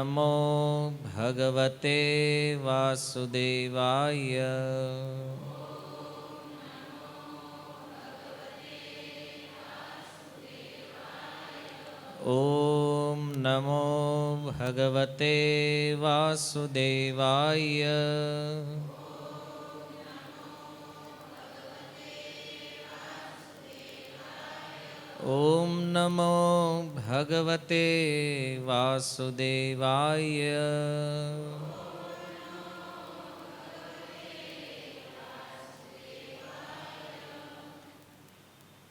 નમો ભગવતે વાસુદેવાય. ઓમ નમો ભગવતે વાસુદેવાય. ઓમ નમો ભગવતે વાસુદેવાય.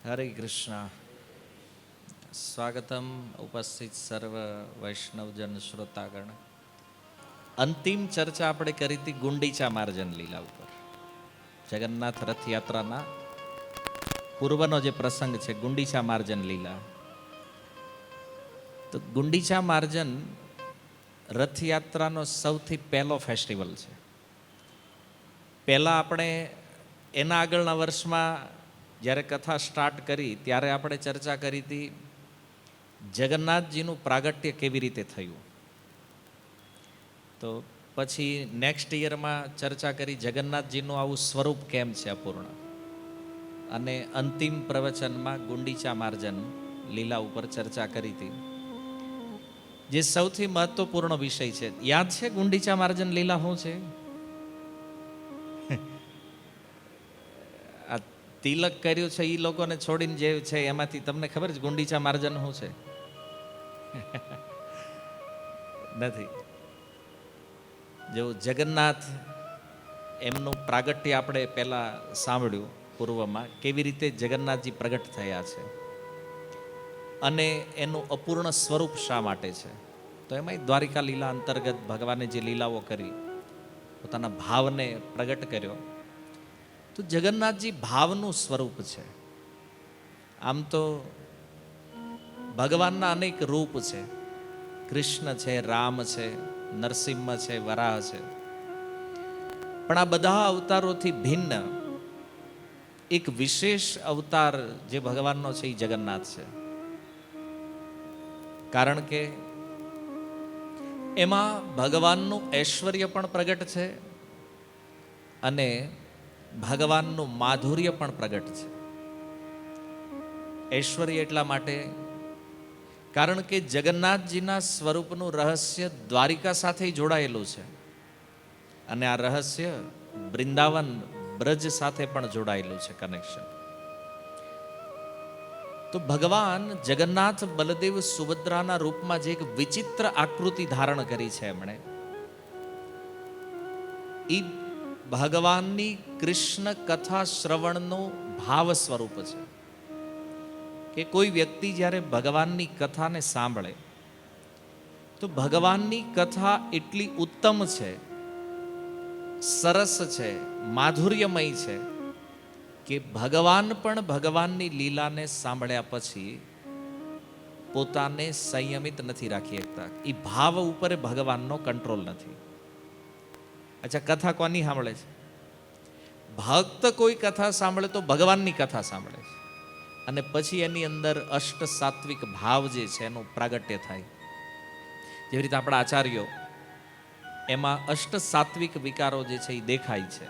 હરે કૃષ્ણ. સ્વાગતમ ઉપસ્થિત સર્વ વૈષ્ણવજન શ્રોતાગણ. અંતિમ ચર્ચા આપણે કરી હતી ગુંડીચા માર્જન લીલા ઉપર. જગન્નાથ રથયાત્રાના પૂર્વનો જે પ્રસંગ છે ગુંડીચા માર્જન લીલા. તો ગુંડીચા માર્જન રથયાત્રાનો સૌથી પહેલો ફેસ્ટિવલ છે. પહેલાં આપણે એના આગળના વર્ષમાં જ્યારે કથા સ્ટાર્ટ કરી ત્યારે આપણે ચર્ચા કરી હતી જગન્નાથજીનું પ્રાગટ્ય કેવી રીતે થયું. તો પછી નેક્સ્ટ યરમાં ચર્ચા કરી જગન્નાથજીનું આવું સ્વરૂપ કેમ છે અપૂર્ણ. અને અંતિમ પ્રવચનમાં ગુંડીચા માર્જન લીલા ઉપર ચર્ચા કરી હતી. જે સૌથી મહત્વપૂર્ણ વિષય છે, યાદ છે ગુંડીચા માર્જન લીલા શું છે? આ તિલક કર્યું છે એ લોકોને છોડીને જે છે એમાંથી તમને ખબર છે ગુંડીચા માર્જન શું છે? નથી. જેવું જગન્નાથ એમનું પ્રાગટ્ય આપણે પહેલા સાંભળ્યું પૂર્વમાં, કેવી રીતે જગન્નાથજી પ્રગટ થયા છે અને એનું અપૂર્ણ સ્વરૂપ શા માટે છે. તો એમાં દ્વારિકા લીલા અંતર્ગત ભગવાને જે લીલાઓ કરી, પોતાના ભાવને પ્રગટ કર્યો. તો જગન્નાથજી ભાવનું સ્વરૂપ છે. આમ તો ભગવાનના અનેક રૂપ છે. કૃષ્ણ છે, રામ છે, નરસિંહ છે, વરાહ છે. પણ આ બધા અવતારોથી ભિન્ન એક વિશેષ અવતાર જે ભગવાનનો છે એ જગન્નાથ છે. કારણ કે એમાં ભગવાનનું ઐશ્વર્ય પણ પ્રગટ છે અને ભગવાનનું માધુર્ય પણ પ્રગટ છે. ઐશ્વર્ય એટલા માટે કારણ કે જગન્નાથજીના સ્વરૂપનું રહસ્ય દ્વારિકા સાથે જોડાયેલું છે અને આ રહસ્ય વૃંદાવન બ્રજ સાથે પણ જોડાયેલું છે કનેક્શન. તો ભગવાન જગન્નાથ બલદેવ સુભદ્રાના રૂપમાં જે એક વિચિત્ર આકૃતિ ધારણ કરી છે એમણે, એ ભગવાનની કૃષ્ણ કથા શ્રવણનું ભાવ સ્વરૂપ છે. કે કોઈ વ્યક્તિ જ્યારે ભગવાનની કથાને સાંભળે તો ભગવાનની કથા એટલી ઉત્તમ છે, સરસ છે, માધુર્યમય છે કે ભગવાન પણ ભગવાનની લીલાને સાંભળ્યા પછી પોતાને સંયમિત નથી રાખી શકતા. એ ભાવ ઉપર ભગવાનનો કંટ્રોલ નથી. અચ્છા, કથા કોની સાંભળે છે? ભક્ત કોઈ કથા સાંભળે તો ભગવાનની કથા સાંભળે છે અને પછી એની અંદર અષ્ટ સાત્વિક ભાવ જે છે એનું પ્રાગટ્ય થાય. જેવી રીતે આપણા આચાર્યો એમાં અષ્ટ સાત્વિક વિકારો જે છે એ દેખાય છે.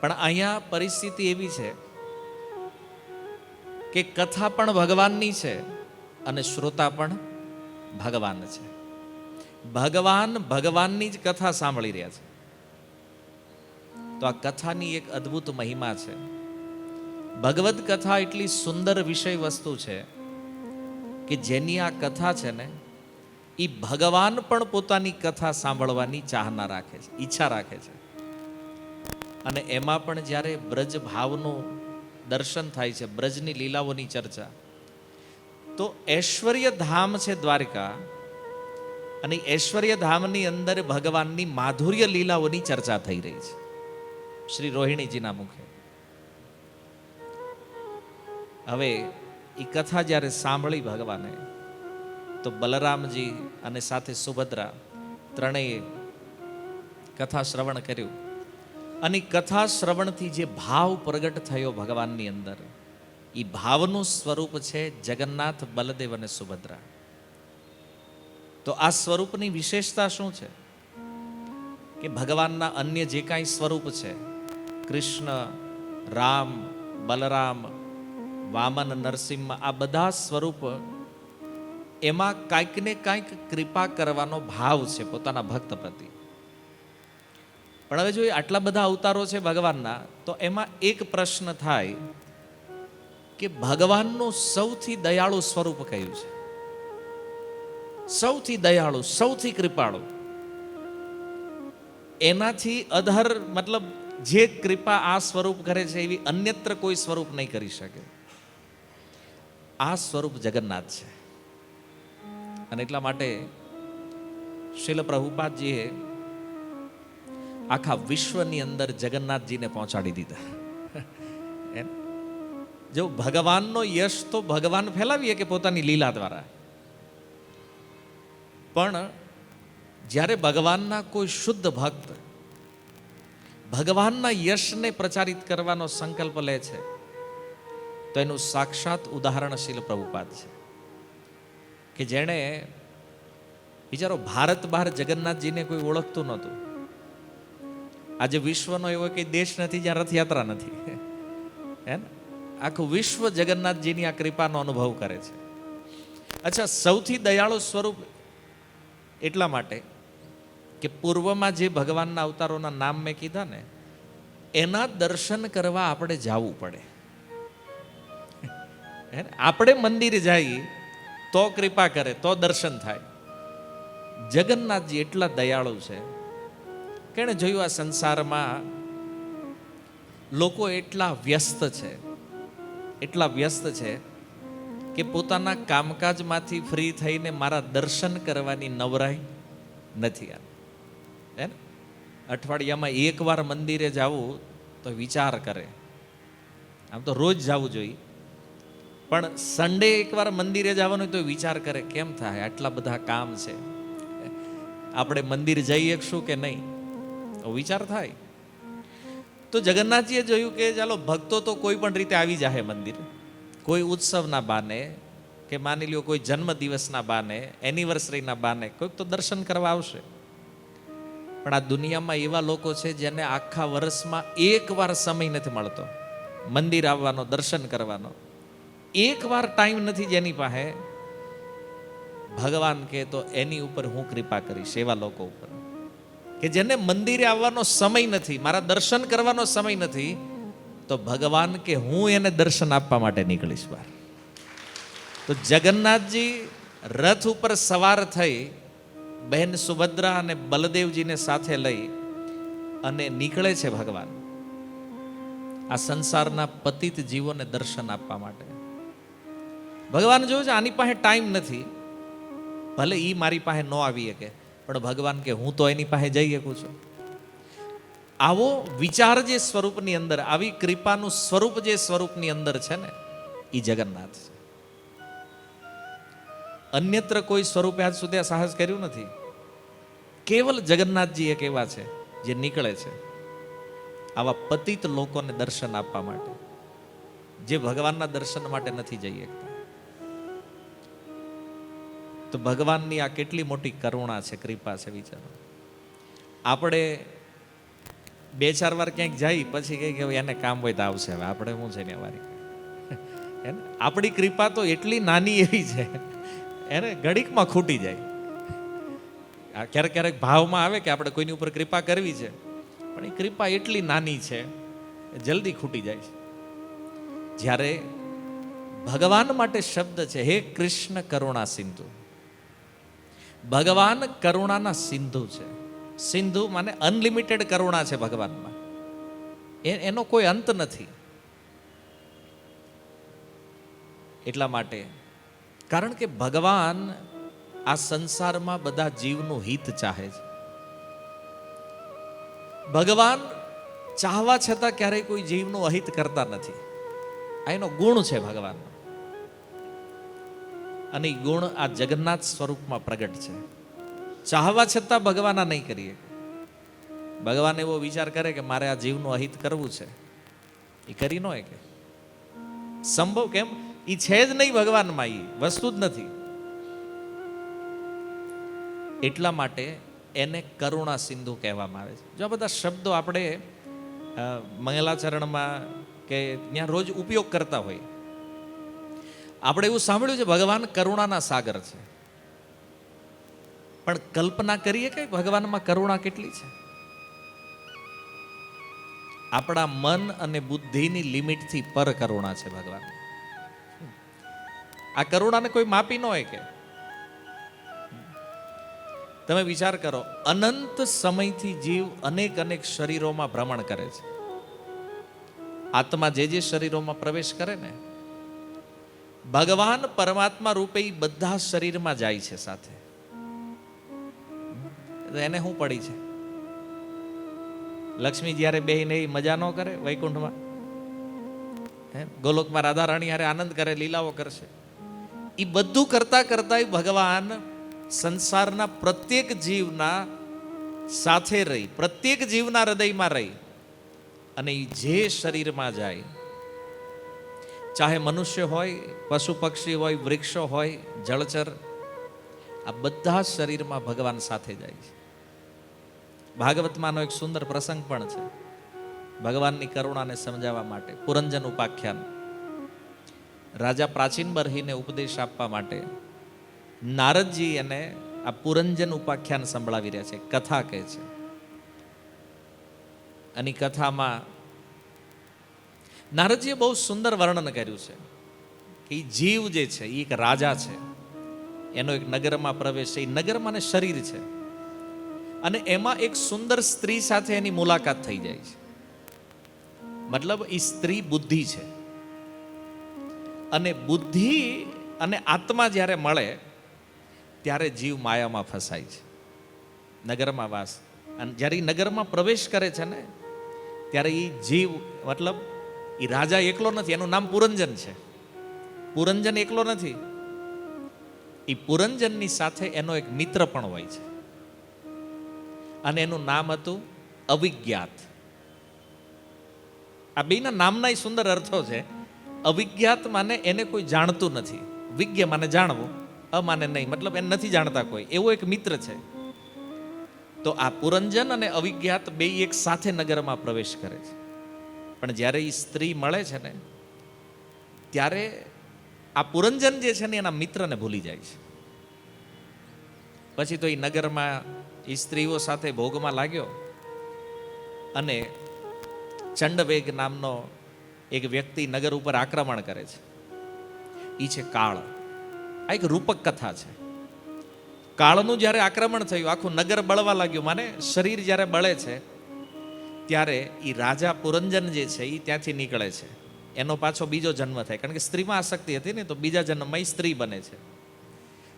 પણ અહીંયા પરિસ્થિતિ એવી છે કે કથા પણ ભગવાનની છે અને શ્રોતા પણ ભગવાન છે. ભગવાન ભગવાનની જ કથા સાંભળી રહ્યા છે. તો આ કથાની એક અદ્ભુત મહિમા છે. ભગવદ કથા એટલી સુંદર વિષય વસ્તુ છે કે જેની આ કથા છે ને એ ભગવાન પણ પોતાની કથા સાંભળવાની ચાહના રાખે છે, ઈચ્છા રાખે છે. અને એમાં પણ જ્યારે બ્રજ ભાવનું દર્શન થાય છે, બ્રજની લીલાઓની ચર્ચા, તો ઐશ્વર્ય ધામ છે દ્વારકા અને ઐશ્વર્ય ધામની અંદર ભગવાનની માધુર્ય લીલાઓની ચર્ચા થઈ રહી છે શ્રી રોહિણીજીના મુખે. હવે એ કથા જ્યારે સાંભળી ભગવાને, તો બલરામજી અને સાથે સુભદ્રા ત્રણેય કથા શ્રવણ કર્યું અને કથા શ્રવણથી જે ભાવ પ્રગટ થયો ભગવાનની અંદર, એ ભાવનું સ્વરૂપ છે જગન્નાથ, બલદેવ અને સુભદ્રા. તો આ સ્વરૂપની વિશેષતા શું છે કે ભગવાનના અન્ય જે કાંઈ સ્વરૂપ છે, કૃષ્ણ, રામ, બલરામ, વામન, નરસિંહ, આ બધા સ્વરૂપ એમાં કાંઈક ને કાંઈક કૃપા કરવાનો ભાવ છે પોતાના ભક્ત પ્રતિ. પણ હવે જો આટલા બધા અવતારો છે ભગવાનના, તો એમાં એક પ્રશ્ન થાય કે ભગવાનનું સૌથી દયાળુ સ્વરૂપ કયું છે? સૌથી દયાળુ, સૌથી કૃપાળુ, એનાથી અધર, મતલબ જે કૃપા આ સ્વરૂપ કરે છે એવી અન્યત્ર કોઈ સ્વરૂપ નહીં કરી શકે. આ સ્વરૂપ જગન્નાથ છે. અને એટલા માટે શીલ પ્રભુપાદજીએ આખા વિશ્વની અંદર જગન્નાથજીને પહોંચાડી દીધા. જો ભગવાનનો યશ તો ભગવાન ફેલાવીએ કે પોતાની લીલા દ્વારા, પણ જ્યારે ભગવાનના કોઈ શુદ્ધ ભક્ત ભગવાનના યશને પ્રચારિત કરવાનો સંકલ્પ લે છે, તો એનું સાક્ષાત ઉદાહરણ શીલ પ્રભુપાદ છે કે જેણે, વિચારો, ભારત બહાર જગન્નાથજીને કોઈ ઓળખતું નહોતું. આજે વિશ્વનો એવો કોઈ દેશ નથી જ્યાં રથયાત્રા નથી, હે ને? આખું વિશ્વ જગન્નાથજીની આ કૃપાનો અનુભવ કરે છે. અચ્છા, સૌથી દયાળુ સ્વરૂપ એટલા માટે કે પૂર્વમાં જે ભગવાનના અવતારોના નામ મેં કીધા ને, એના દર્શન કરવા આપણે જવું પડે. આપણે મંદિરે જઈએ તો કૃપા કરે, તો દર્શન થાય. જગન્નાથજી એટલા દયાળુ છે કે એણે જોયું આ સંસારમાં લોકો એટલા વ્યસ્ત છે, એટલા વ્યસ્ત છે કે પોતાના કામકાજમાંથી ફ્રી થઈને મારા દર્શન કરવાની નવરાઈ નથી. હે ને? અઠવાડિયામાં એકવાર મંદિરે જવું તો વિચાર કરે. આમ તો રોજ જવું જોઈએ, પણ સન્ડે એકવાર મંદિરે જવાનું તો વિચાર કરે કેમ થાય, આટલા બધા કામ છે, આપણે મંદિર જઈ શકશું કે નહીં, વિચાર થાય. તો જગન્નાથજીએ જોયું કે ચાલો ભક્તો તો કોઈ પણ રીતે આવી જાય મંદિર, કોઈ ઉત્સવના બાને કે માની લ્યો કોઈ જન્મ દિવસના બાને, એનિવર્સરીના બાને કોઈક તો દર્શન કરવા આવશે. પણ આ દુનિયામાં એવા લોકો છે જેને આખા વર્ષમાં એકવાર સમય નથી મળતો મંદિર આવવાનો, દર્શન કરવાનો. એકવાર ટાઈમ નથી જેની પાસે. ભગવાન કહે તો એની ઉપર હું કૃપા કરીશ, એવા લોકો ઉપર કે જેને મંદિરે આવવાનો સમય નથી, મારા દર્શન કરવાનો સમય નથી, તો ભગવાન કે હું એને દર્શન આપવા માટે નીકળીશ બહાર. તો જગન્નાથજી રથ ઉપર સવાર થઈ બહેન સુભદ્રા અને બલદેવજીને સાથે લઈ અને નીકળે છે ભગવાન આ સંસારના પતિત જીવોને દર્શન આપવા માટે. ભગવાન જોયું છે આની પાસે ટાઈમ નથી, ભલે એ મારી પાસે ન આવી શકે, પણ ભગવાન કે હું તો એની પાસે જઈ શકું છું. આવો વિચાર જે સ્વરૂપની અંદર, આવી કૃપાનું સ્વરૂપ જે સ્વરૂપની અંદર છે ને, એ જગન્નાથ છે. અન્યત્ર કોઈ સ્વરૂપે આજ સુધી આ સાહસ કર્યું નથી. કેવલ જગન્નાથજી એક એવા છે જે નીકળે છે આવા પતિત લોકોને દર્શન આપવા માટે, જે ભગવાનના દર્શન માટે નથી જઈ શકતા. તો ભગવાનની આ કેટલી મોટી કરુણા છે, કૃપા છે, વિચારો. આપણે 2-4 વાર ક્યાંક જાય પછી કઈ કે એને કામ હોય તો આવશે, હવે આપણે શું છે ને વારી. આપણી કૃપા તો એટલી નાની એવી છે, એને ઘડીકમાં ખૂટી જાય. ક્યારેક ક્યારેક ભાવમાં આવે કે આપણે કોઈની ઉપર કૃપા કરવી છે, પણ એ કૃપા એટલી નાની છે જલ્દી ખૂટી જાય છે. જ્યારે ભગવાન માટે શબ્દ છે હે કૃષ્ણ કરુણા સિંધુ. ભગવાન કરુણાના સિંધુ છે. સિંધુ માને અનલિમિટેડ કરુણા છે ભગવાનમાં, એનો કોઈ અંત નથી. એટલા માટે, કારણ કે ભગવાન આ સંસારમાં બધા જીવનું હિત ચાહે છે. ભગવાન ચાહવા છતાં ક્યારેય કોઈ જીવનું અહિત કરતા નથી. આ એનો ગુણ છે ભગવાનનો. અને એ ગુણ આ જગન્નાથ સ્વરૂપમાં પ્રગટ છે. ચાહવા છતાં ભગવાન આ નહીં કરીએ. ભગવાન એવો વિચાર કરે કે મારે આ જીવનું અહિત કરવું છે, એ કરી ન કે સંભવ કેમ? એ છે જ નહીં ભગવાનમાં, એ વસ્તુ જ નથી. એટલા માટે એને કરુણા સિંધુ કહેવામાં આવે છે. જો આ બધા શબ્દો આપણે મંગલાચરણમાં કે ત્યાં રોજ ઉપયોગ કરતા હોય, આપણે એવું સાંભળ્યું છે ભગવાન કરુણાના સાગર છે, પણ કલ્પના કરીએ કે ભગવાનમાં કરુણા કેટલી છે? આપણા મન અને બુદ્ધિની લિમિટથી પર કરુણા છે ભગવાન. આ કરુણાને કોઈ માપી ન હોય કે? તમે વિચાર કરો, અનંત સમયથી જીવ અનેક અનેક શરીરોમાં ભ્રમણ કરે છે. આત્મા જે શરીરોમાં પ્રવેશ કરે ને, ભગવાન પરમાત્મા રૂપે ઈ બધા શરીરમાં જાય છે સાથે. એને શું પડી છે? લક્ષ્મી જ્યારે બેહીને એ મજા ન કરે વૈકુંઠમાં? ગોલોકમાં રાધા રાણી હારે આનંદ કરે, લીલાઓ કરશે. એ બધું કરતા કરતા ભગવાન સંસારના પ્રત્યેક જીવના સાથે રહી, પ્રત્યેક જીવના હૃદયમાં રહી, અને એ જે શરીરમાં જાય, ચાહે મનુષ્ય હોય, પશુ પક્ષી હોય, વૃક્ષો હોય, જળચર, આ બધા શરીરમાં ભગવાન સાથે જાય છે. ભાગવતમાંનો એક સુંદર પ્રસંગ પણ છે ભગવાનની કરુણાને સમજાવવા માટે. પુરંજન ઉપાખ્યાન. રાજા પ્રાચીન બરહીને ઉપદેશ આપવા માટે નારદજી એને આ પુરંજન ઉપાખ્યાન સંભળાવી રહ્યા છે, કથા કહે છે. અને કથામાં નારદજીએ બહુ સુંદર વર્ણન કર્યું છે કે જીવ જે છે એ એક રાજા છે, એનો એક નગરમાં પ્રવેશ છે, એ નગરમાં શરીર છે, અને એમાં એક સુંદર સ્ત્રી સાથે એની મુલાકાત થઈ જાય છે. મતલબ એ સ્ત્રી બુદ્ધિ છે, અને બુદ્ધિ અને આત્મા જ્યારે મળે ત્યારે જીવ માયામાં ફસાય છે, નગરમાં વાસ. અને જ્યારે એ નગરમાં પ્રવેશ કરે છે ને, ત્યારે એ જીવ, મતલબ એ રાજા એકલો નથી, એનું નામ પુરંજન છે. પુરંજન એકલો નથી, એ પુરંજનની સાથે એનો એક મિત્ર પણ હોય છે, અને એનું નામ હતું અવિજ્ઞાત. આ બેના નામના સુંદર અર્થો છે. અવિજ્ઞાત માને એને કોઈ જાણતું નથી, વિજ્ઞ માને જાણવું, અમાને નહીં, મતલબ એને નથી જાણતા કોઈ, એવો એક મિત્ર છે. તો આ પુરંજન અને અવિજ્ઞાત બે એક સાથે નગરમાં પ્રવેશ કરે છે. પણ જ્યારે એ સ્ત્રી મળે છે ને, ત્યારે આ પુરંજન જે છે ને એના મિત્રને ભૂલી જાય છે. પછી તો એ નગરમાં એ સ્ત્રીઓ સાથે ભોગમાં લાગ્યો, અને ચંડવેગ નામનો એક વ્યક્તિ નગર ઉપર આક્રમણ કરે છે. એ છે કાળ. આ એક રૂપક કથા છે. કાળનું જ્યારે આક્રમણ થયું, આખું નગર બળવા લાગ્યું, માને શરીર જ્યારે બળે છે, ત્યારે એ રાજા પુરંજન જે છે એ ત્યાંથી નીકળે છે. એનો પાછો બીજો જન્મ થાય, કારણ કે સ્ત્રીમાં આસક્તિ હતી ને, તો બીજા જન્મમાં એ સ્ત્રી બને છે.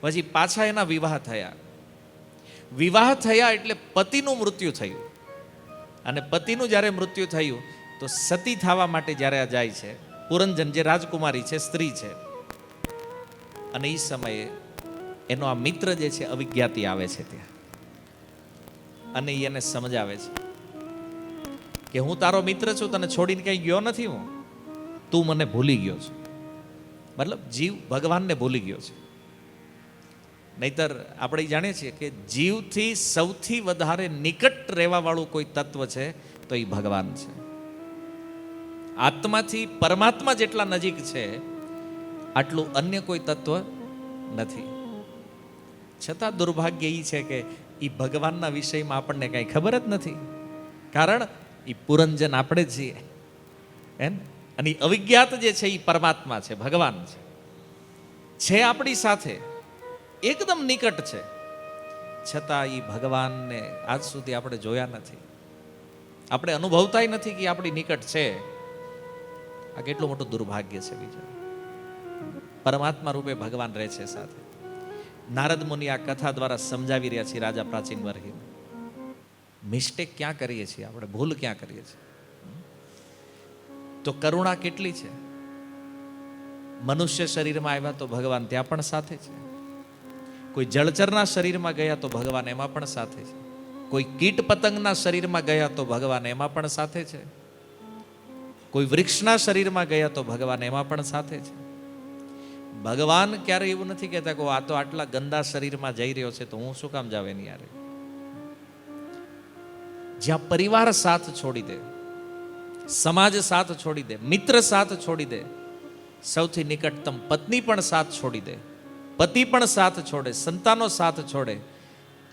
પછી પાછા એના વિવાહ થયા. વિવાહ થયા એટલે પતિનું મૃત્યુ થયું, અને પતિનું જ્યારે મૃત્યુ થયું તો સતી થવા માટે જ્યારે આ જાય છે પુરંજન, જે રાજકુમારી છે, સ્ત્રી છે, અને એ સમયે એનો આ મિત્ર જે છે અવિજ્ઞાતી આવે છે ત્યાં, અને એને સમજાવે છે કે હું તારો મિત્ર છું, તને છોડીને કઈ ગયો નથી, હું, તું મને ભૂલી ગયો છે. મતલબ જીવ ભગવાનને ભૂલી ગયો છે. નહીતર આપણે જાણીએ છીએ કે જીવથી સૌથી વધારે નિકટ રહેવા વાળું કોઈ તત્વ છે તો એ ભગવાન છે. આત્માથી પરમાત્મા જેટલા નજીક છે આટલું અન્ય કોઈ તત્વ નથી. છતાં દુર્ભાગ્ય એ છે કે એ ભગવાનના વિષયમાં આપણને કાંઈ ખબર જ નથી, કારણ એ પુરંજન આપણે જ છીએ, એમ. અને અવિજ્ઞાત જે છે એ પરમાત્મા છે, ભગવાન છે આપણી સાથે, એકદમ નિકટ છે. છતાં એ ભગવાનને આજ સુધી આપણે જોયા નથી, આપણે અનુભવતાય નથી કે આપણી નિકટ છે. આ કેટલું મોટું દુર્ભાગ્ય છે. બીજું પરમાત્મા રૂપે ભગવાન રહે છે સાથે. નારદ મુનિ આ કથા દ્વારા સમજાવી રહ્યા છે રાજા પ્રાચીન બરહીને. મિસ્ટેક ક્યાં કરીએ છીએ આપણે, ભૂલ ક્યાં કરીએ છીએ? તો કરુણા કેટલી છે. મનુષ્ય શરીરમાં આવ્યા તો ભગવાન ત્યાં પણ સાથે છે. કોઈ જળચરના શરીરમાં ગયા તો ભગવાન એમાં પણ સાથે છે. કોઈ કીટ પતંગના શરીરમાં ગયા તો ભગવાન એમાં પણ સાથે છે. કોઈ વૃક્ષના શરીરમાં ગયા તો ભગવાન એમાં પણ સાથે છે. ભગવાન ક્યારે એવું નથી કહેતા કે આ તો આટલા ગંદા શરીરમાં જઈ રહ્યો છે તો હું શું કામ જાવ એની યારે. જ્યાં પરિવાર સાથ છોડી દે, સમાજ સાથ છોડી દે, મિત્ર સાથ છોડી દે, સૌથી નિકટતમ પત્ની પણ સાથ છોડી દે, પતિ પણ સાથ છોડે, સંતાનો સાથ છોડે,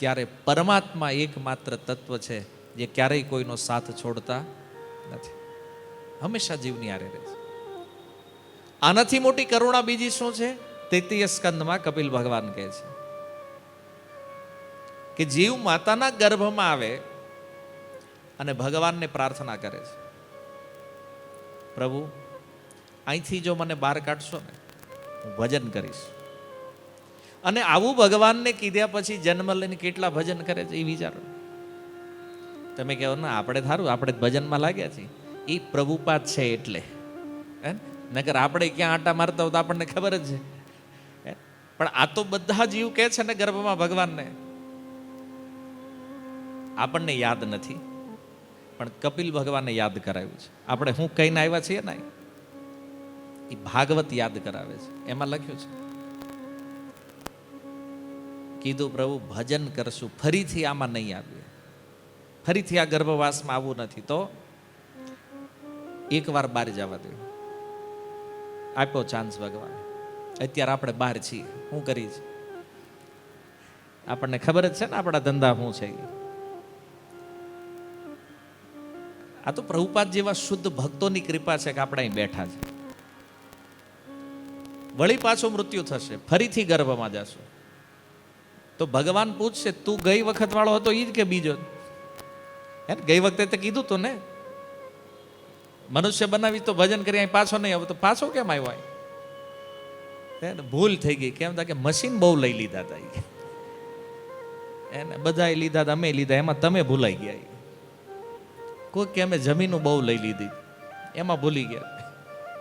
ત્યારે પરમાત્મા એકમાત્ર તત્વ છે જે ક્યારેય કોઈનો સાથ છોડતા નથી, હંમેશા જીવની હારે રહે છે. આનાથી મોટી કરુણા બીજી શું છે? 33 સ્કંદમાં કપિલ ભગવાન કહે છે કે જીવ માતાના ગર્ભમાં આવે અને ભગવાનને પ્રાર્થના કરે છે, પ્રભુ અહીંથી જો મને બહાર કાઢશો ને હું ભજન કરીશ. અને આવું ભગવાનને કીધા પછી જન્મ લઈને કેટલા ભજન કરે છે એ વિચારો. તમે કહો ના આપણે થારું, આપણે ભજનમાં લાગ્યા છીએ, એ પ્રભુપાદ છે એટલે, નકર આપણે ક્યાં આટા મારતા હોય તો આપણને ખબર જ છે. પણ આ તો બધા જીવ કહે છે ને ગર્ભમાં ભગવાનને, આપણને યાદ નથી, પણ કપિલ ભગવાનને યાદ કરાવ્યું છે. આપણે હું કહીને આવ્યા છીએ ને એ ભાગવત યાદ કરાવે છે. એમાં લખ્યું છે, કીધું પ્રભુ ભજન કરશું, ફરીથી આમાં નહીં આવીએ, ફરીથી આ ગર્ભવાસમાં આવવું નથી, તો એકવાર બહાર જવા દે. આપ્યો ચાન્સ ભગવાન. અત્યારે આપણે બહાર છીએ, શું કરી છે આપણને ખબર જ છે ને, આપણા ધંધા શું છે. આ તો પ્રભુપાદ જેવા શુદ્ધ ભક્તોની કૃપા છે કે આપણે અહીં બેઠા છે. વળી પાછું મૃત્યુ થશે, ફરીથી ગર્ભમાં જશો, તો ભગવાન પૂછશે તું ગઈ વખત વાળો હતો ઈ જ કે બીજો? ગઈ વખતે તે કીધું તું ને મનુષ્ય બનાવી તો ભજન કરી, અહીં પાછો નહીં આવે, તો પાછો કેમ આવ્યો? ભૂલ થઈ ગઈ. કેમ કે મશીન બહુ લઈ લીધા હતા એને, બધાએ લીધા હતા, અમે લીધા, એમાં તમે ભૂલાઈ ગયા. કોઈ કે અમે જમીનો બહુ લઈ લીધી, એમાં ભૂલી ગયા.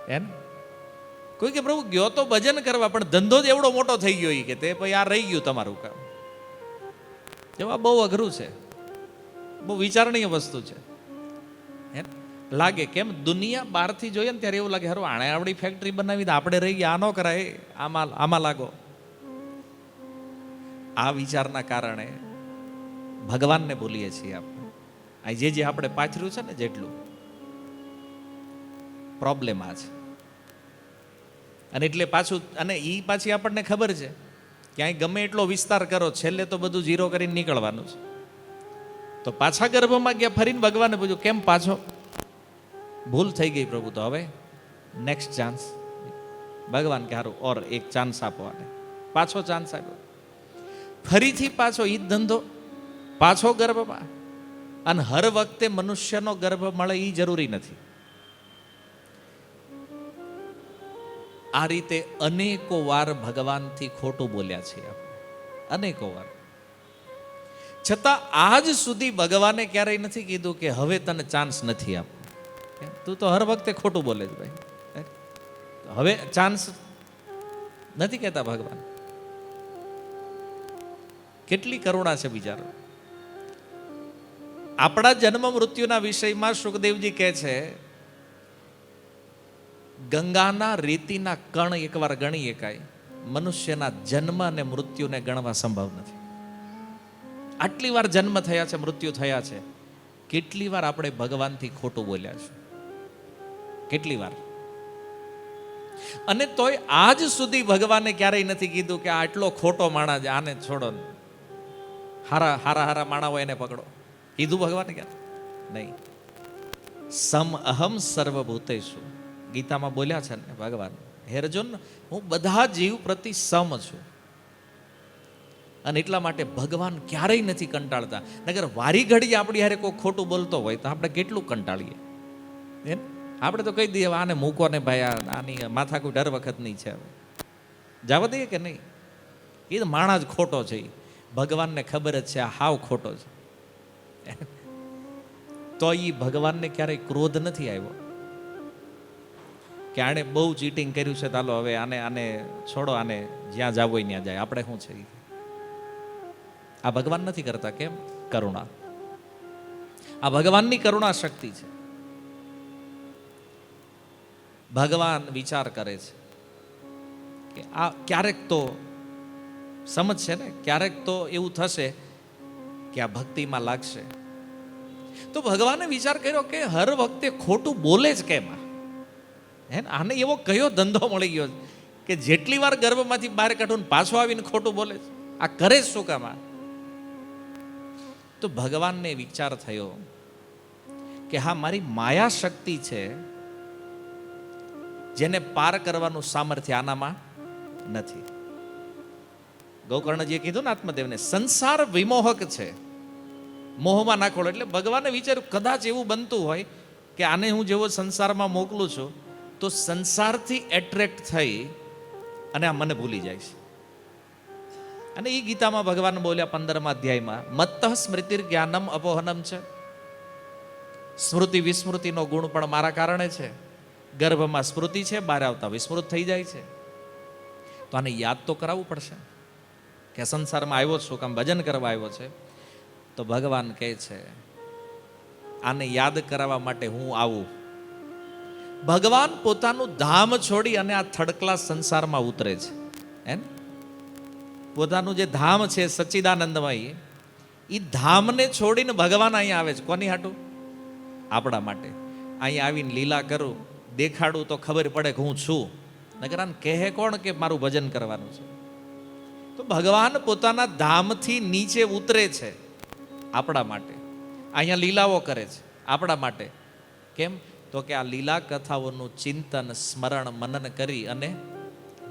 એમ કોઈ કે પ્રભુ ગયો તો ભજન કરવા, પણ ધંધો જ એવડો મોટો થઈ ગયો કે તે પછી આ રહી ગયું તમારું કામ. એમાં બહુ અઘરું છે, બહુ વિચારણીય વસ્તુ છે. એમ લાગે કેમ દુનિયા બહારથી જોઈએ ને ત્યારે એવું લાગે હારું આણે આવડી ફેક્ટરી બનાવી આપણે રહી ગયા, આ ન કરાય, આમાં લાગો. આ વિચારના કારણે ભગવાનને ભૂલીએ છીએ આપણે. આ જે આપણે પાથર્યું છે ને જેટલું પ્રોબ્લેમ આ છે. અને એટલે પાછું, અને એ પાછી આપણને ખબર છે ક્યાંય ગમે એટલો વિસ્તાર કરો છેલ્લે તો બધું ઝીરો કરીને નીકળવાનું છે. તો પાછા ગર્ભમાં ગયા, ફરીને ભગવાને પૂછ્યું કેમ પાછો? ભૂલ થઈ ગઈ પ્રભુ, તો હવે નેક્સ્ટ ચાન્સ. ભગવાન કે હારું ઓર એક ચાન્સ આપો. આને પાછો ચાન્સ આપ્યો, ફરીથી પાછો ઈ ધંધો, પાછો ગર્ભમાં. અને હર વખતે મનુષ્યનો ગર્ભ મળે એ જરૂરી નથી. આ રીતે અનેકો વાર ભગવાનથી ખોટું બોલ્યા છે આપણે, અનેકો વાર. છતાં આજ સુધી ભગવાને ક્યારેય નથી કીધું કે હવે તને ચાન્સ નથી આપવો. તું તો હર વખતે ખોટું બોલે છે ભાઈ, હવે ચાન્સ નથી કહેતા ભગવાન. કેટલી કરુણા છે બિચારો. આપણા જન્મ મૃત્યુના વિષયમાં સુખદેવજી કહે છે ગંગાના રેતીના કણ એકવાર ગણી એકાય, મનુષ્યના જન્મ અને મૃત્યુને ગણવા સંભવ નથી. આટલી વાર જન્મ થયા છે, મૃત્યુ થયા છે, કેટલી વાર આપણે ભગવાનથી ખોટું બોલ્યા છે, કેટલી વાર. અને તોય આજ સુધી ભગવાને ક્યારેય નથી કીધું કે આટલો ખોટો માણા છે, આને છોડો, હારા હારા હારા માણા હોય એને પકડો. કીધું ભગવાને ક્યારે? નહીં. સમ અહમ સર્વભૂતેષુ, ગીતામાં બોલ્યા છે ને ભગવાન, હે અર્જુન હું બધા જીવ પ્રતિ સમ છું. અને એટલા માટે ભગવાન ક્યારેય નથી કંટાળતા. નગર વારી ઘડી આપણી હારે કોઈ ખોટું બોલતો હોય તો આપણે કેટલું કંટાળીએ. એમ આપણે તો કહી દઈએ આને મૂકો ને ભાઈ, આની માથાકૂટ હર વખતની છે, હવે જવા દઈએ કે નહીં. એ તો માણા જ ખોટો છે. ભગવાનને ખબર જ છે આ હાવ ખોટો છે. તો એ ભગવાનને ક્યારેય ક્રોધ નથી આવ્યો કે આણે બહુ ચીટિંગ કર્યું છે, ચાલો હવે આને છોડો, આને જ્યાં જવું હોય ત્યાં જાય, આપણે શું છે. આ ભગવાન નથી કરતા. કેમ? કરુણા. આ ભગવાનની કરુણા શક્તિ છે. ભગવાન વિચાર કરે છે કે આ ક્યારેક તો સમજશે ને, ક્યારેક તો એવું થશે કે આ ભક્તિમાં લાગશે. તો ભગવાને વિચાર કર્યો કે હર વખતે ખોટું બોલે જ કેમ? હે ને, આને એવો કયો ધંધો મળી ગયો કે જેટલી વાર ગર્ભમાંથી બહાર કાઢું પાછો આવીને ખોટું બોલે છે, આ કરે જ શું કામ? તો ભગવાનને વિચાર થયો કે હા, મારી માયા શક્તિ છે જેને પાર કરવાનું સામર્થ્ય આનામાં નથી. ગોકર્ણજીએ કીધું ને આત્મદેવને, સંસાર વિમોહક છે, મોહમાં ના ખોળો. એટલે ભગવાને વિચાર્યું કદાચ એવું બનતું હોય કે આને હું જેવો સંસારમાં મોકલું છું તો સંસારથી એટ્રેક્ટ થઈ અને આ મને ભૂલી જાય છે. અને એ ગીતામાં ભગવાન બોલ્યા 15મા અધ્યાયમાં, મત્ત સ્મૃતિર જ્ઞાનમ અપોહનમ છે. સ્મૃતિ વિસ્મૃતિનો ગુણ પણ મારા કારણે છે. ગર્ભમાં સ્મૃતિ છે, બહાર આવતા વિસ્મૃત થઈ જાય છે. તો આને યાદ તો કરાવવું પડશે કે સંસારમાં આવ્યો છું, કામ ભજન કરવા આવ્યો છે. તો ભગવાન કહે છે આને યાદ કરાવવા માટે હું આવું. ભગવાન પોતાનું ધામ છોડી અને આ થર્ડ ક્લાસ સંસારમાં ઉતરે છે. હે ને, પોતાનું જે ધામ છે સચ્ચિદાનંદમય, એ ધામને છોડીને ભગવાન અહીંયા આવે છે. કોની હાટું? આપણા માટે. અહીંયા આવીને લીલા કરું, દેખાડું તો ખબર પડે કે હું છું. નકર આને કહે કોણ કે મારું ભજન કરવાનું છે? તો ભગવાન પોતાના ધામથી નીચે ઉતરે છે આપણા માટે. અહીંયા લીલાઓ કરે છે આપણા માટે. કેમ? તો કે આ લીલા કથાઓનું ચિંતન, સ્મરણ, મનન કરી અને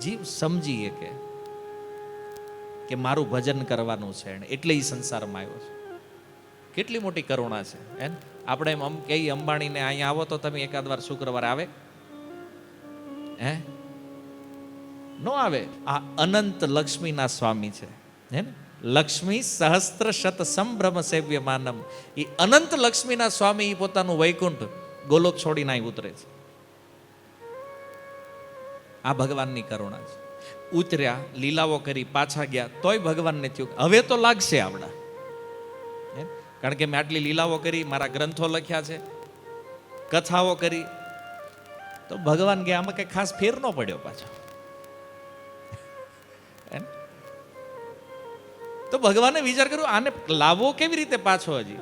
જીવ સમજીએ કે મારું ભજન કરવાનું છે, એટલે એ સંસારમાં આવ્યો છે. કેટલી મોટી કરુણા છે. એમ આપણે એમ કહીએ અંબાણીને અહીંયા આવો તો તમે એકાદ વાર શુક્રવારે આવે? હે, નો આવે. આ અનંત લક્ષ્મીના સ્વામી છે. હે ને, લક્ષ્મી સહસ્ત્ર શત સંભ્રમ સેવ્ય માનમ. એ અનંત લક્ષ્મીના સ્વામી એ પોતાનું વૈકુંઠ ગોલોક છોડીને અહીં ઉતરે છે. આ ભગવાનની કરુણા છે. ઉતર્યા, લીલાઓ કરી, પાછા ગયા, તોય ભગવાનને થયું હવે તો લાગશે આપણા. કારણ કે મેં આટલી લીલાઓ કરી, મારા ગ્રંથો લખ્યા છે, કથાઓ કરી, તો ભગવાન ગયા આમાં કઈ ખાસ ફેર ન પડ્યો પાછો. તો ભગવાને વિચાર કર્યો આને લાવવો કેવી રીતે પાછો હજી?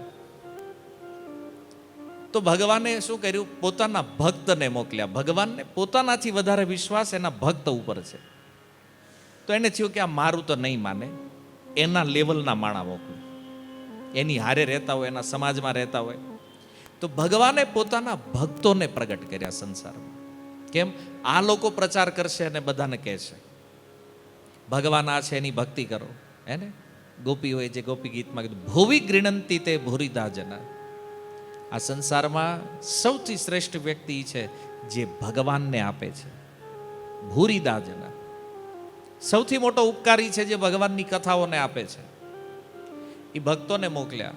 તો ભગવાને શું કર્યું? પોતાના ભક્તને મોકલ્યા. ભગવાનને પોતાનાથી વધારે વિશ્વાસ એના ભક્ત ઉપર છે. તો એને થયું કે આ મારું તો નહીં માને, એના લેવલના માણા મોકલું, એની હારે રહેતા હોય, એના સમાજમાં રહેતા હોય. તો ભગવાને પોતાના ભક્તોને પ્રગટ કર્યા સંસારમાં. કેમ? આ લોકો પ્રચાર કરશે અને બધાને કહેશે ભગવાન આ છે, એની ભક્તિ કરો. હે ને, ગોપીઓએ જે ગોપી ગીતમાં કીધું, ભુવી ગૃણંતી તે ભૂરિદા જના. આ સંસારમાં સૌથી શ્રેષ્ઠ વ્યક્તિ છે જે ભગવાનને આપે છે. ભૂરિદા જના, સૌથી મોટો ઉપકારી છે જે ભગવાનની કથાઓને આપે છે. એ ભક્તોને મોકલ્યા.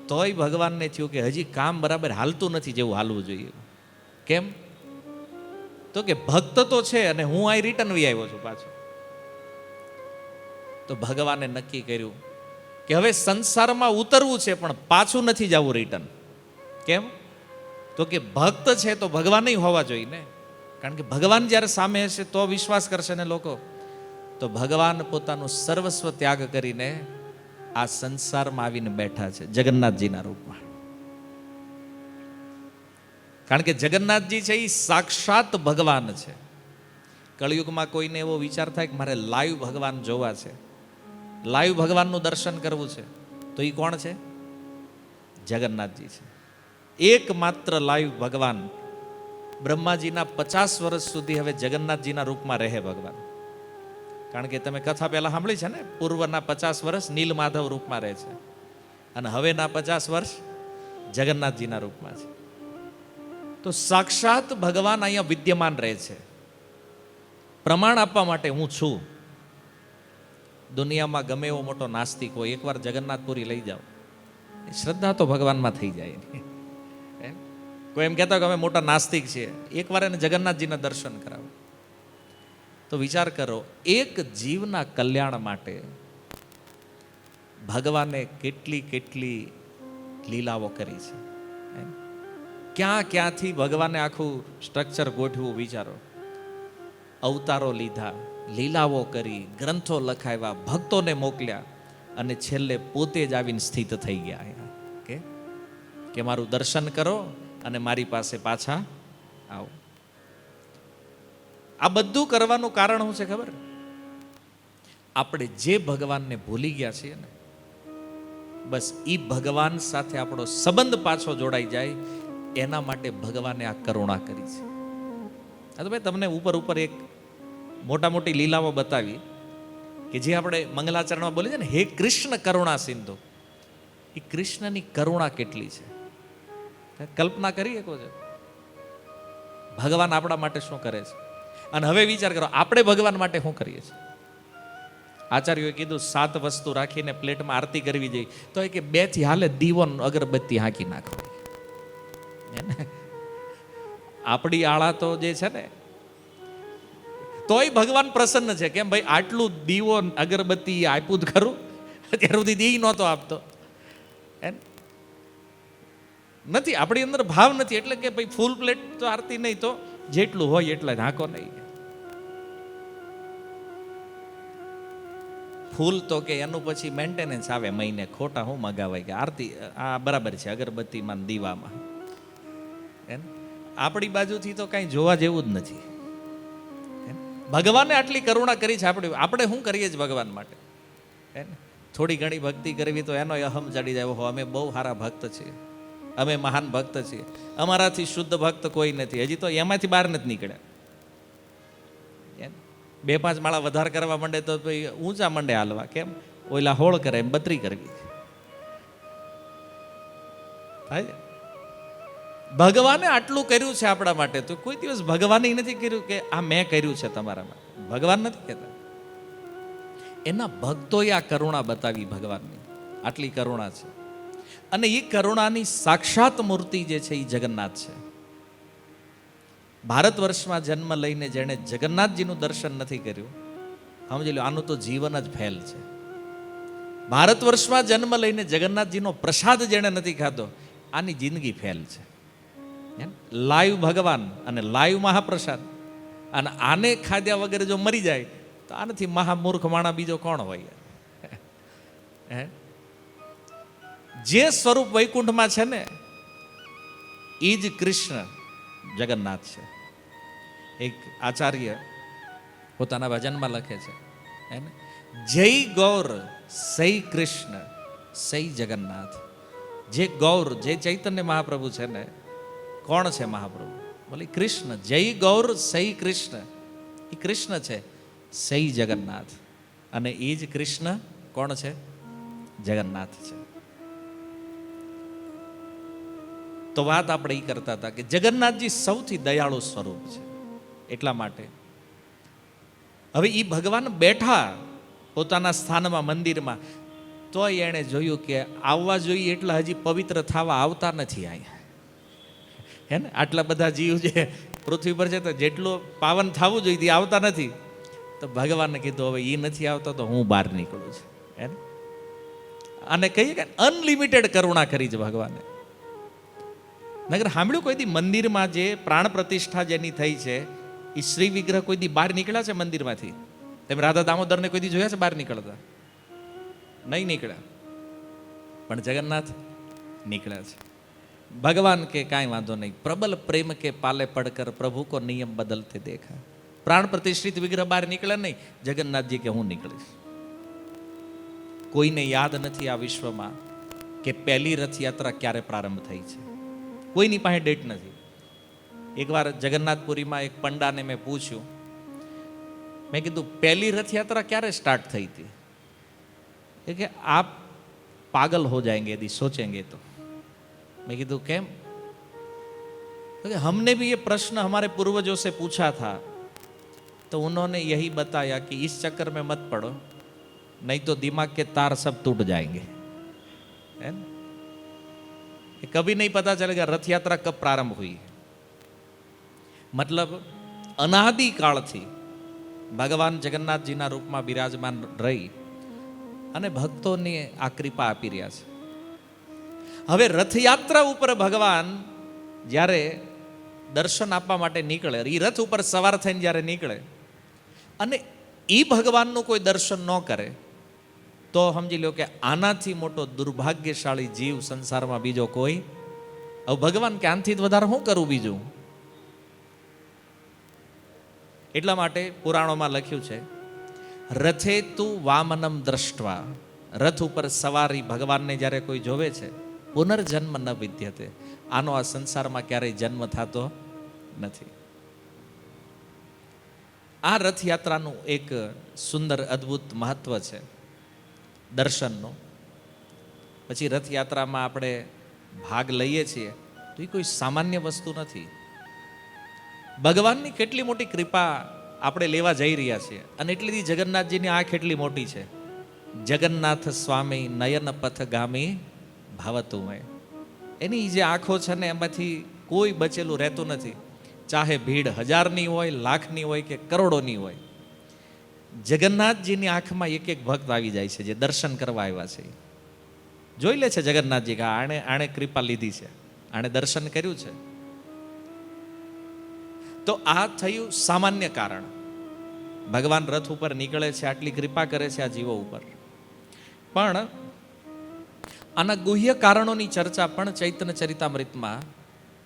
તોય ભગવાનને થયું કે હજી કામ બરાબર હાલતું નથી જેવું હાલવું જોઈએ. કેમ? તો કે ભક્ત તો છે અને હું અહીં રિટર્ન વી આવ્યો છું પાછો. તો ભગવાને નક્કી કર્યું કે હવે સંસારમાં ઉતરવું છે પણ પાછું નથી જવું રિટર્ન. કેમ? તો કે ભક્ત છે તો ભગવાન નહીં હોવા જોઈએ ને. કારણ કે ભગવાન જ્યારે સામે હશે તો વિશ્વાસ કરશે ને લોકો. તો ભગવાન પોતાનું સર્વસ્વ ત્યાગ કરીને આ સંસારમાં આવીને બેઠા છે જગન્નાથજીના રૂપમાં. કારણ કે જગન્નાથજી છે એ સાક્ષાત ભગવાન છે. કળિયુગમાં કોઈને એવો વિચાર થાય કે મારે લાઈવ ભગવાન જોવા છે, લાઈવ ભગવાનનું દર્શન કરવું છે, તો એ કોણ છે? જગન્નાથજી છે. એકમાત્ર લાઈવ ભગવાન. બ્રહ્માજીના 50 વર્ષ સુધી હવે જગન્નાથજીના રૂપમાં રહે ભગવાન. કારણ કે તમે કથા પહેલા સાંભળી છે ને, પૂર્વના 50 વર્ષ નીલમાધવ રૂપમાં રહે છે અને હવેના 50 વર્ષ જગન્નાથજીના રૂપમાં છે. તો સાક્ષાત ભગવાન અહીંયા વિદ્યમાન રહે છે. પ્રમાણ આપવા માટે હું છું. દુનિયામાં ગમે એવો મોટો નાસ્તિક હોય, એકવાર જગન્નાથપુરી લઈ જાઓ, શ્રદ્ધા તો ભગવાનમાં થઈ જાય. કોઈ એમ કહેતા કે અમે મોટા નાસ્તિક છીએ, એકવાર એને જગન્નાથજીના દર્શન કરાવો. તો વિચાર કરો, એક જીવના કલ્યાણ માટે ભગવાને કેટલી કેટલી લીલાઓ કરી છે. ક્યાંથી ભગવાને આખું સ્ટ્રક્ચર ગોઠવું વિચારો. અવતારો લીધા, લીલાઓ કરી, ગ્રંથો લખાવ્યા, ભક્તોને મોકલ્યા અને છેલ્લે પોતે જ આવીને સ્થિત થઈ ગયા અહીંયા કે મારું દર્શન કરો અને મારી પાસે પાછા આવો. આ બધું કરવાનું કારણ શું છે ખબર? આપણે જે ભગવાનને ભૂલી ગયા છીએ ને, બસ એ ભગવાન સાથે આપણો સંબંધ પાછો જોડાઈ જાય એના માટે ભગવાને આ કરુણા કરી છે. હા તો ભાઈ તમને ઉપર એક મોટી લીલાઓ બતાવી કે જે આપણે મંગલાચરણમાં બોલીએ છીએ ને, હે કૃષ્ણ કરુણા સિંધુ. એ કૃષ્ણની કરુણા કેટલી છે, કલ્પના કરી શકો છો? ભગવાન આપણા માટે શું કરે છે. અને હવે વિચાર કરો, આપણે ભગવાન માટે શું કરીએ છીએ? આચાર્યોએ કીધું 7 વસ્તુ રાખીને પ્લેટમાં આરતી કરવી જોઈએ, તો એ કે 2 થી હાલે દીવો અગરબત્તી હાંકી નાખો. આપણી આળા તો જે છે ને, તોય ભગવાન પ્રસન્ન છે. કેમ ભાઈ, આટલું દીવો અગરબત્તી આપ્યું જ ખરું? અત્યાર સુધી દી નહોતો આપતો. નથી, આપણી અંદર ભાવ નથી. એટલે કે ભાઈ ફૂલ પ્લેટ તો આરતી નહીં, તો જેટલું હોય એટલા જ હાંકો નહીં. ફૂલ તો કે એનું પછી મેન્ટેનન્સ આવે મહિને, ખોટા હું મગાવાય કે આરતી આ બરાબર છે અગરબત્તીમાં દીવામાં. આપણી બાજુથી તો કાંઈ જોવા જેવું જ નથી. ભગવાને આટલી કરુણા કરી છે. આપણે શું કરીએ છીએ ભગવાન માટે? થોડી ઘણી ભક્તિ કરવી તો એનો અહમ ચડી જાય, હો અમે બહુ સારા ભક્ત છીએ, અમે મહાન ભક્ત છીએ, અમારાથી શુદ્ધ ભક્ત કોઈ નથી. હજી તો એમાંથી બહાર નથી નીકળ્યા. 2-5 માળા વધારે કરવા માંડે તો ઊંચા માંડે હાલવા. કેમ? ઓલા હોળ કરે એમ બત્રી કરવી. ભગવાને આટલું કર્યું છે આપણા માટે, તો કોઈ દિવસ ભગવાને નથી કર્યું કે આ મેં કર્યું છે તમારા માટે. ભગવાન નથી કહેતા. એના ભક્તોએ આ કરુણા બતાવી ભગવાનની. આટલી કરુણા છે. અને એ કરુણાની સાક્ષાત મૂર્તિ જે છે એ જગન્નાથ છે. ભારત વર્ષમાં જન્મ લઈને જેણે જગન્નાથજીનું દર્શન નથી કર્યું, સમજી લો આનું તો જીવન જ ફેલ છે. ભારત વર્ષમાં જન્મ લઈને જગન્નાથજીનો પ્રસાદ જેણે નથી ખાધો, આની જિંદગી ફેલ છે. લાઈવ ભગવાન અને લાઈવ મહાપ્રસાદ, અને આને ખાધ્યા વગર જો મરી જાય તો આનાથી મહામૂર્ખ માણા બીજો કોણ હોય? જે સ્વરૂપ વૈકુંઠમાં છે ને, એ જ કૃષ્ણ જગન્નાથ છે. એક આચાર્ય પોતાના ભજનમાં લખે છે, જય ગૌર સૈ કૃષ્ણ સૈ જગન્નાથ. જે ગૌર, જે ચૈતન્ય મહાપ્રભુ છે ને, કોણ છે મહાપ્રભુ? બોલે કૃષ્ણ. જય ગૌર સૈ કૃષ્ણ, એ કૃષ્ણ છે. સૈ જગન્નાથ, અને એ જ કૃષ્ણ કોણ છે? જગન્નાથ છે. તો વાત આપણે એ કરતા હતા કે જગન્નાથજી સૌથી દયાળુ સ્વરૂપ છે. એટલા માટે હવે એ ભગવાન બેઠા પોતાના સ્થાનમાં મંદિરમાં, તોય એણે જોયું કે આવવા જોઈએ એટલા હજી પવિત્ર થવા આવતા નથી અહીંયા. હે ને, આટલા બધા જીવ જે પૃથ્વી પર છે તો જેટલું પાવન થવું જોઈએ તે આવતા નથી. તો ભગવાનને કીધું હવે એ નથી આવતો તો હું બહાર નીકળું છું. હે ને, અને કહીએ કે અનલિમિટેડ કરુણા કરી છે ભગવાને. નગર સાંભળ્યું કોઈ દી મંદિરમાં જે પ્રાણ પ્રતિષ્ઠા જેની થઈ છે, એ શ્રી વિગ્રહ કોઈ દી બહાર નીકળ્યા છે મંદિરમાંથી? તમે રાધા દામોદરને કોઈ દી જોયા છે બહાર નીકળતા? નહીં નીકળ્યા. પણ જગન્નાથ નીકળ્યા છે. ભગવાન કે કાંઈ વાંધો નહીં, પ્રબલ પ્રેમ કે પાલે પડકર પ્રભુ કો નિયમ બદલતે દેખા. પ્રાણ પ્રતિષ્ઠિત વિગ્રહ બહાર નીકળે નહીં, જગન્નાથજી કે હું નીકળીશ. કોઈને યાદ નથી આ વિશ્વમાં કે પહેલી રથયાત્રા ક્યારે પ્રારંભ થઈ છે. કોઈની પાસે ડેટ નથી. એકવાર જગન્નાથપુરીમાં એક પંડાને મેં પૂછ્યું, મેં કીધું પહેલી રથયાત્રા ક્યારે સ્ટાર્ટ થઈ હતી? એ કે આપ પાગલ हो जाएंगे यदि सोचेंगे तो. मैं कीधु केम? हमने भी ये प्रश्न हमारे पूर्वजों से पूछा था, तो उन्होंने यही बताया कि इस चक्कर में मत पड़ो, नहीं तो दिमाग के तार सब टूट जाएंगे. है ना? कभी नहीं पता चलेगा रथ यात्रा कब प्रारंभ हुई. मतलब अनादि काल थी भगवान जगन्नाथजीના રૂપમાં બિરાજમાન રહી અને ભક્તોને આ કૃપા આપી રહ્યા છે. હવે રથયાત્રા ઉપર ભગવાન જ્યારે દર્શન આપવા માટે નીકળે, એ રથ ઉપર સવાર થઈને જ્યારે નીકળે અને એ ભગવાનનું કોઈ દર્શન ન કરે તો સમજી લો કે આનાથી મોટો દુર્ભાગ્યશાળી જીવ સંસારમાં બીજો કોઈ. હવે ભગવાન કે આનથી વધારે શું કરવું બીજું? એટલા માટે પુરાણોમાં લખ્યું છે, રથે તું વામનમ દ્રષ્ટવા, રથ ઉપર સવારી ભગવાનને જ્યારે કોઈ જોવે છે, પુનર્જન્મ ન વિદ્યતે, આનો આ સંસારમાં ક્યારેય જન્મ થતો નથી. આ રથયાત્રાનું એક સુંદર અદ્ભુત મહત્વ છે દર્શનનો. પછી રથયાત્રામાં આપણે ભાગ લઈએ છીએ તો એ કોઈ સામાન્ય વસ્તુ નથી. ભગવાનની કેટલી મોટી કૃપા આપણે લેવા જઈ રહ્યા છીએ. અને એટલી જગન્નાથજીની આંખ એટલી મોટી છે. જગન્નાથ સ્વામી નયન પથગામી ભાવતુમય. એની જે આંખો છે ને એમાંથી કોઈ બચેલું રહેતું નથી. ચાહે ભીડ 1000ની હોય, લાખની હોય કે કરોડોની હોય, જગન્નાથજીની આંખમાં એક એક ભક્ત આવી જાય છે જે દર્શન કરવા આવ્યા છે. જોઈ લે છે જગન્નાથજી કે આણે કૃપા લીધી છે, આણે દર્શન કર્યું છે. તો આ થયું સામાન્ય કારણ. ભગવાન રથ ઉપર નીકળે છે, આટલી કૃપા કરે છે આ જીવો ઉપર. પણ આના ગુહ્ય કારણોની ચર્ચા પણ ચૈતન્ય ચરિતામૃતમાં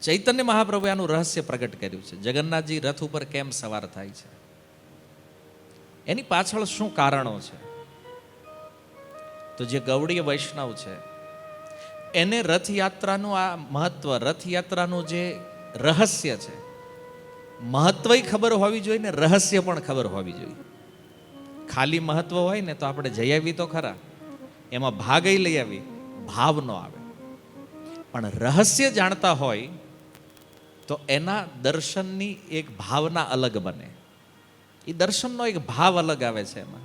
ચૈતન્ય મહાપ્રભુએ આનું રહસ્ય પ્રગટ કર્યું છે. જગન્નાથજી રથ ઉપર કેમ સવાર થાય છે, એની પાછળ શું કારણો છે. તો જે ગૌડીય વૈષ્ણવ છે એને રથયાત્રાનું આ મહત્વ, રથયાત્રાનું જે રહસ્ય છે, મહત્વય ખબર હોવી જોઈએ ને રહસ્ય પણ ખબર હોવી જોઈએ. ખાલી મહત્વ હોય ને તો આપણે જઈ આવી તો ખરા, એમાં ભાગય લઈ આવી, ભાવ ન આવે. પણ રહસ્ય જાણતા હોય તો એના દર્શનની એક ભાવના અલગ બને. એ દર્શનનો એક ભાવ અલગ આવે છે એમાં.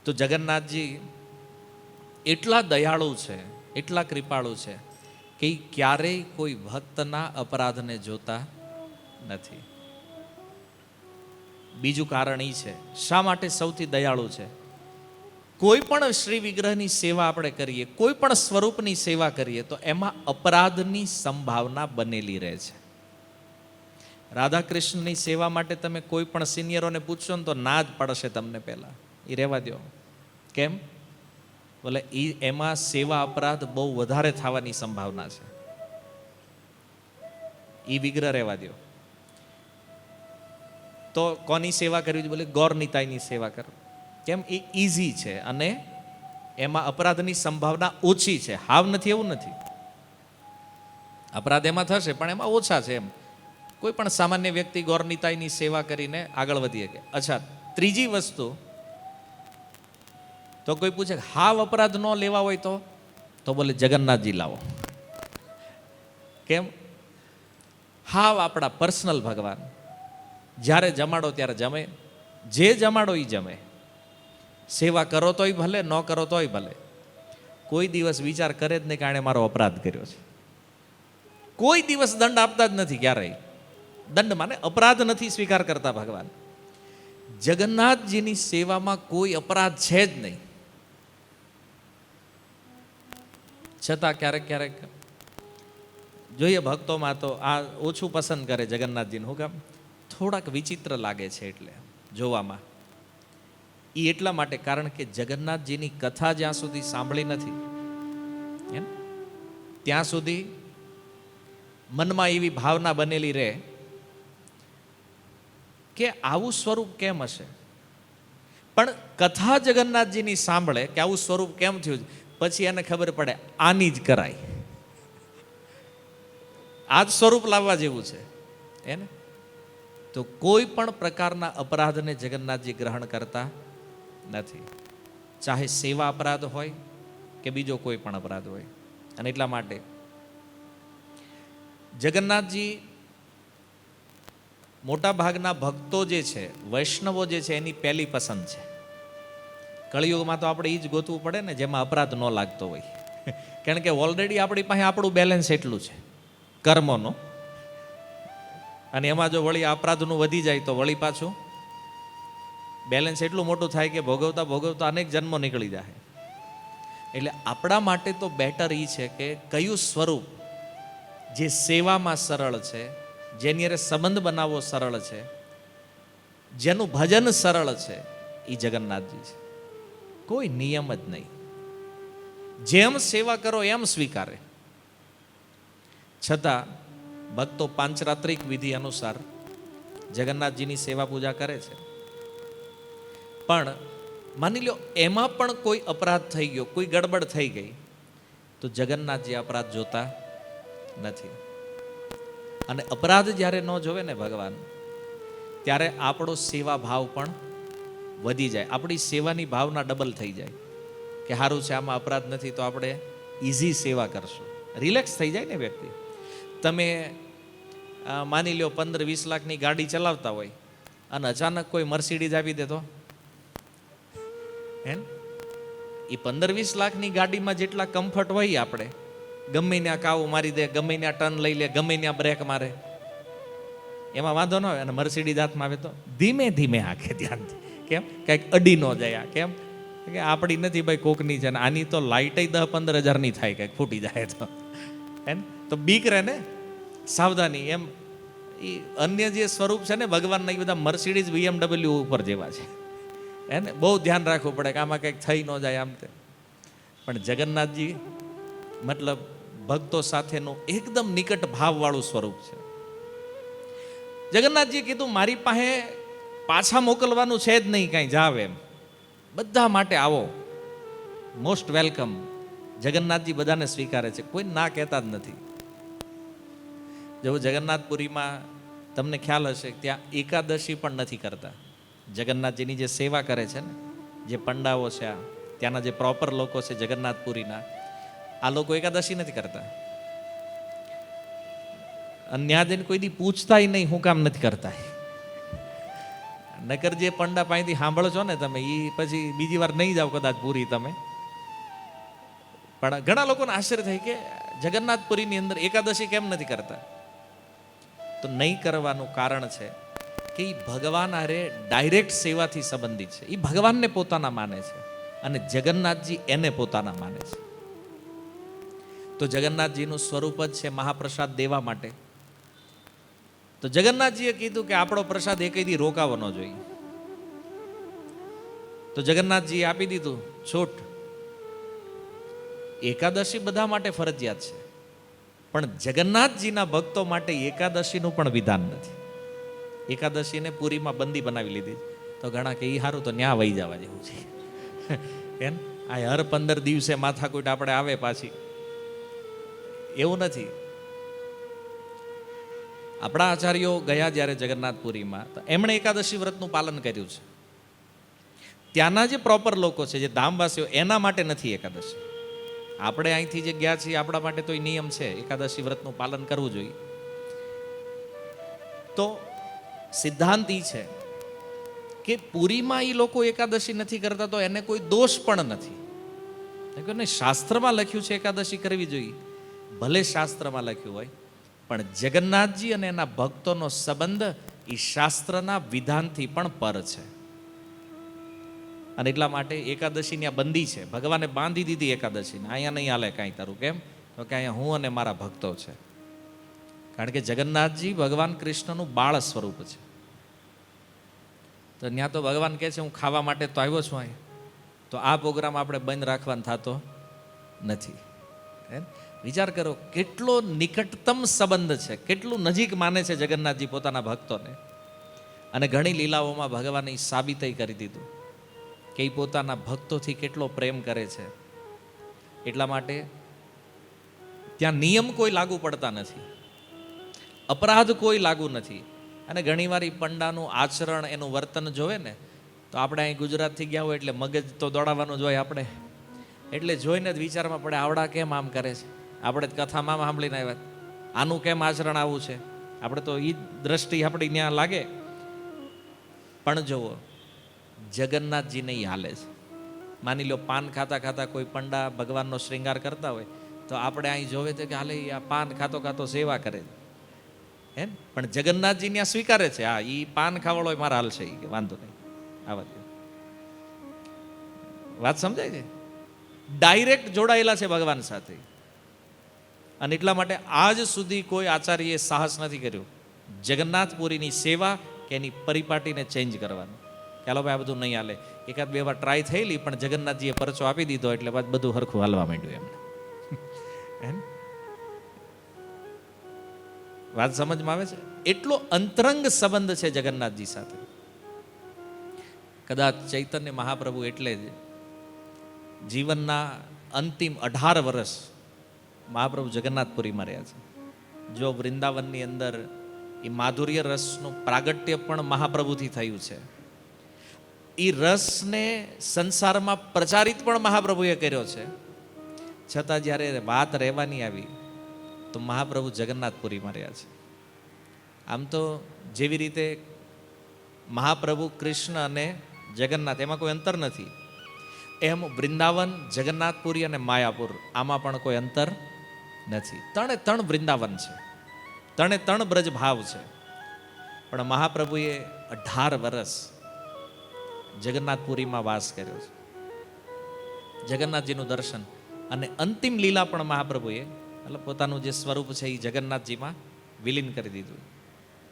તો જગન્નાથજી એટલા દયાળુ છે, એટલા કૃપાળુ છે કે ક્યારેય કોઈ ભક્તના અપરાધને જોતા નથી. બીજું કારણ એ છે શા માટે સૌથી દયાળુ છે. કોઈ પણ શ્રી વિગ્રહની સેવા આપણે કરીએ, કોઈ પણ સ્વરૂપની સેવા કરીએ તો એમાં અપરાધની સંભાવના બનેલી રહે છે. રાધા કૃષ્ણની સેવા માટે તમે કોઈ પણ સિનિયરોને પૂછશો ને તો ના જ પડશે તમને. પહેલા એ રહેવા દો. કેમ? બોલે એમાં સેવા અપરાધ બહુ વધારે થવાની સંભાવના છે. એ વિગ્રહ રહેવા દો. તો કોની સેવા કરવી છે? બોલે ગૌર નિતાઈની સેવા કરો. કેમ? એ ઈઝી છે અને એમાં અપરાધની સંભાવના ઓછી છે. હાવ નથી એવું નથી, અપરાધ એમાં થશે પણ એમાં ઓછા છે. એમ કોઈ પણ સામાન્ય વ્યક્તિ ગૌર નિતાઈની સેવા કરીને આગળ વધી શકે. અચ્છા, ત્રીજી વસ્તુ, તો કોઈ પૂછે હાવ અપરાધ ન લેવા હોય તો બોલે જગન્નાથજી લાવો. કેમ? હાવ આપણા પર્સનલ ભગવાન. જ્યારે જમાડો ત્યારે જમે, જે જમાડો એ જમે. સેવા કરો તોય ભલે, ન કરો તોય ભલે. કોઈ દિવસ વિચાર કરે જ નહીં કે આણે મારો અપરાધ કર્યો છે. કોઈ દિવસ દંડ આપતા જ નથી ક્યારેય. દંડ માને અપરાધ નથી સ્વીકાર કરતા ભગવાન. જગન્નાથજીની સેવામાં કોઈ અપરાધ છે જ નહીં. છતાં ક્યારેક ક્યારેક જોઈએ ભક્તોમાં તો આ ઓછું પસંદ કરે જગન્નાથજીને. હું કામ? થોડાક વિચિત્ર લાગે છે એટલે જોવામાં. એ એટલા માટે કારણ કે જગન્નાથજીની કથા જ્યાં સુધી સાંભળી નથી એમ ત્યાં સુધી મનમાં એવી ભાવના બનેલી રહે કે આવું સ્વરૂપ કેમ હશે. પણ કથા જગન્નાથજીની સાંભળે કે આવું સ્વરૂપ કેમ થયું, પછી એને ખબર પડે આની જ કરાય, આ જ સ્વરૂપ લાવવા જેવું છે એને. તો કોઈ પણ પ્રકારના અપરાધને જગન્નાથજી ગ્રહણ કરતા નથી, ચાહે સેવા અપરાધ હોય કે બીજો કોઈ પણ અપરાધ હોય. અને એટલા માટે જગન્નાથજી મોટા ભાગના ભક્તો જે છે, વૈષ્ણવો જે છે, એની પહેલી પસંદ છે. કળિયુગમાં તો આપણે એ જ ગોતવું પડે ને જેમાં અપરાધ ન લાગતો હોય. કારણ કે ઓલરેડી આપણી પાસે આપણું બેલેન્સ એટલું છે કર્મોનું, અને એમાં જો વળી અપરાધનું વધી જાય તો વળી પાછું બેલેન્સ એટલું મોટું થાય કે ભોગવતા ભોગવતા અનેક જન્મો નીકળી જાય. એટલે આપણા માટે તો બેટર એ છે કે કયું સ્વરૂપ જે સેવામાં સરળ છે, જેની અરે સંબંધ બનાવવો સરળ છે, જેનું ભજન સરળ છે એ જગન્નાથજી છે. કોઈ નિયમ જ નહીં, જેમ સેવા કરો એમ સ્વીકારે. છતાં ભક્તો પાંચરાત્રિક વિધિ અનુસાર જગન્નાથજીની સેવા પૂજા કરે છે. પણ માની લો એમાં પણ કોઈ અપરાધ થઈ ગયો, કોઈ ગડબડ થઈ ગઈ, તો જગન્નાથજી અપરાધ જોતા નથી. અને અપરાધ જ્યારે ન જોવે ને ભગવાન, ત્યારે આપણો સેવા ભાવ પણ વધી જાય. આપણી સેવાની ભાવના ડબલ થઈ જાય કે સારું છે, આમાં અપરાધ નથી, તો આપણે ઇઝી સેવા કરશું. રિલેક્સ થઈ જાય ને વ્યક્તિ. તમે માની લો 15-20 લાખની ગાડી ચલાવતા હોય અને અચાનક કોઈ મર્સિડીઝ આપી દે તો એ 15-20 લાખની ગાડીમાં જેટલા કમ્ફર્ટ હોય, આપણે ગમે ત્યાં કાવું મારી દે, ગમે ત્યાં ટર્ન લઈ લે, ગમે ત્યાં બ્રેક મારે, એમાં વાંધો ન હોય. અને મર્સિડીઝ હાથમાં આવે તો ધીમે ધીમે હાંકે ધ્યાનથી. કેમ? કંઈક અડી ન જાય. કેમ કે આપણી નથી ભાઈ, કોકની છે. ને આની તો લાઇટ 10-15 હજારની થાય, કંઈક ફૂટી જાય તો તો બીક રહે ને, સાવધાની. એમ એ અન્ય જે સ્વરૂપ છે ને ભગવાનના, એ બધા મર્સિડીઝ BMW ઉપર જેવા છે. એને બહુ ધ્યાન રાખવું પડે કે આમાં કંઈક થઈ ન જાય આમ તે. પણ જગન્નાથજી મતલબ ભક્તો સાથેનું એકદમ નિકટ ભાવવાળું સ્વરૂપ છે. જગન્નાથજીએ કીધું મારી પાસે પાછા મોકલવાનું છે જ નહીં, કાંઈ જાવ એમ, બધા માટે આવો, મોસ્ટ વેલકમ. જગન્નાથજી બધાને સ્વીકારે છે, કોઈ ના કહેતા જ નથી. જો જગન્નાથપુરીમાં તમને ખ્યાલ હશે, ત્યાં એકાદશી પણ નથી કરતા. જગન્નાથજીની જે સેવા કરે છે ને, જે પંડાઓ છે, ત્યાંના જે પ્રોપર લોકો છે જગન્નાથપુરીના, આ લોકો એકાદશી નથી કરતા. અને ત્યાં જઈને કોઈ દી પૂછતા નહીં હું કામ નથી કરતા. નકર જે પંડા પાસેથી સાંભળો છો ને તમે, એ પછી બીજી વાર નહીં જાઓ કદાચ પૂરી તમે. પણ ઘણા લોકોને આશ્ચર્ય થાય કે જગન્નાથપુરીની અંદર એકાદશી કેમ નથી કરતા. તો નહીં કરવાનું કારણ છે કે એ ભગવાન હારે ડાયરેક્ટ સેવાથી સંબંધિત છે. એ ભગવાનને પોતાના માને છે અને જગન્નાથજી એને પોતાના માને છે. તો જગન્નાથજીનું સ્વરૂપ જ છે મહાપ્રસાદ દેવા માટે. તો જગન્નાથજીએ કીધું કે આપણો પ્રસાદ એકેયથી રોકાવો ન જોઈએ. તો જગન્નાથજીએ આપી દીધું છૂટ. એકાદશી બધા માટે ફરજિયાત છે, પણ જગન્નાથજીના ભક્તો માટે એકાદશીનું પણ વિધાન નથી. એકાદશીને પુરીમાં બંદી બનાવી લીધી. તો ઘણા કે એ સારું, તો ન્યા વહી જવા જેવું છે. એમ આ હર 15 દિવસે માથાકૂટ આપણે આવે પાછી, એવું નથી. આપણા આચાર્યો ગયા જ્યારે જગન્નાથપુરીમાં, તો એમણે એકાદશી વ્રતનું પાલન કર્યું છે. ત્યાંના જે પ્રોપર લોકો છે, જે ધામવાસીઓ, એના માટે નથી એકાદશી. આપણે અહીંથી જે ગયા છીએ આપણા માટે તો એ નિયમ છે, એકાદશી વ્રતનું પાલન કરવું જોઈએ. તો સિદ્ધાંત એ છે કે પુરીમાં એ લોકો એકાદશી નથી કરતા તો એને કોઈ દોષ પણ નથી. શાસ્ત્રમાં લખ્યું છે એકાદશી કરવી જોઈએ, ભલે શાસ્ત્રમાં લખ્યું હોય, પણ જગન્નાથજી અને એના ભક્તોનો સંબંધ એ શાસ્ત્રના વિધાનથી પણ પર છે. અને એટલા માટે એકાદશીની આ બંદી છે. ભગવાને બાંધી દીધી એકાદશીને. અહીંયા નહીં હાલે કાંઈ તારું. કેમ? તો કે અહીંયા હું અને મારા ભક્તો છે. કારણ કે જગન્નાથજી ભગવાન કૃષ્ણનું બાળ સ્વરૂપ છે. તો ત્યાં તો ભગવાન કહે છે હું ખાવા માટે તો આવ્યો છું અહીં, તો આ પ્રોગ્રામ આપણે બંધ રાખવાનો થતો નથી. વિચાર કરો કેટલો નિકટતમ સંબંધ છે, કેટલું નજીક માને છે જગન્નાથજી પોતાના ભક્તોને. અને ઘણી લીલાઓમાં ભગવાને સાબિત કરી દીધું કે એ પોતાના ભક્તોથી કેટલો પ્રેમ કરે છે. એટલા માટે ત્યાં નિયમ કોઈ લાગુ પડતા નથી, અપરાધ કોઈ લાગુ નથી. અને ઘણીવાર એ પંડાનું આચરણ, એનું વર્તન જોવે ને, તો આપણે અહીં ગુજરાતથી ગયા હોય એટલે મગજ તો દોડાવવાનું જ હોય આપણે. એટલે જોઈને જ વિચારમાં પડે આવડા કેમ આમ કરે છે. આપણે કથામાં સાંભળીને આવ્યા, આનું કેમ આચરણ આવું છે. આપણે તો એ દ્રષ્ટિ આપણી ત્યાં લાગે. પણ જુઓ જગન્નાથજી નહીં હાલે છે. માની લો પાન ખાતા ખાતા કોઈ પંડા ભગવાનનો શ્રૃંગાર કરતા હોય, તો આપણે અહીં જોવે તો કે હાલે આ પાન ખાતો ખાતો સેવા કરે છે. એમ પણ જગન્નાથજી ત્યાં સ્વીકારે છે, હા એ પાન ખાવાળો મારા હાલ છે, કે વાંધો નહીં આવા દે. વાત સમજાય છે? ડાયરેક્ટ જોડાયેલા છે ભગવાન સાથે. અને એટલા માટે આજ સુધી કોઈ આચાર્યએ સાહસ નથી કર્યું જગન્નાથપુરીની સેવા કે એની પરિપાટીને ચેન્જ કરવાનું. કે હાલો ભાઈ આ બધું નહીં હાલે. એકાદ બે વાર ટ્રાય થયેલી, પણ જગન્નાથજીએ પરચો આપી દીધો એટલે બાદ બધું હરખું હાલવા માંડ્યું એમને. વાત સમજમાં આવે છે? એટલો અંતરંગ સંબંધ છે જગન્નાથજી સાથે. કદાચ ચૈતન્ય મહાપ્રભુ એટલે જ જીવનના અંતિમ 18 વર્ષ મહાપ્રભુ જગન્નાથપુરીમાં રહ્યા છે. જો વૃંદાવનની અંદર એ માધુર્ય રસનું પ્રાગટ્ય પણ મહાપ્રભુથી થયું છે. એ રસને સંસારમાં પ્રચારિત પણ મહાપ્રભુએ કર્યો છે. છતાં જ્યારે વાત રહેવાની આવી તો મહાપ્રભુ જગન્નાથપુરીમાં રહ્યા છે. આમ તો જેવી રીતે મહાપ્રભુ કૃષ્ણ અને જગન્નાથ એમાં કોઈ અંતર નથી, એમ વૃંદાવન, જગન્નાથપુરી અને માયાપુર આમાં પણ કોઈ અંતર નથી. ત્રણે ત્રણ વૃંદાવન છે, ત્રણે ત્રણ બ્રજ ભાવ છે. પણ મહાપ્રભુએ 18 વર્ષ જગન્નાથપુરીમાં વાસ કર્યો છે. જગન્નાથજીનું દર્શન અને અંતિમ લીલા પણ મહાપ્રભુએ એટલે પોતાનું જે સ્વરૂપ છે એ જગન્નાથજીમાં વિલીન કરી દીધું.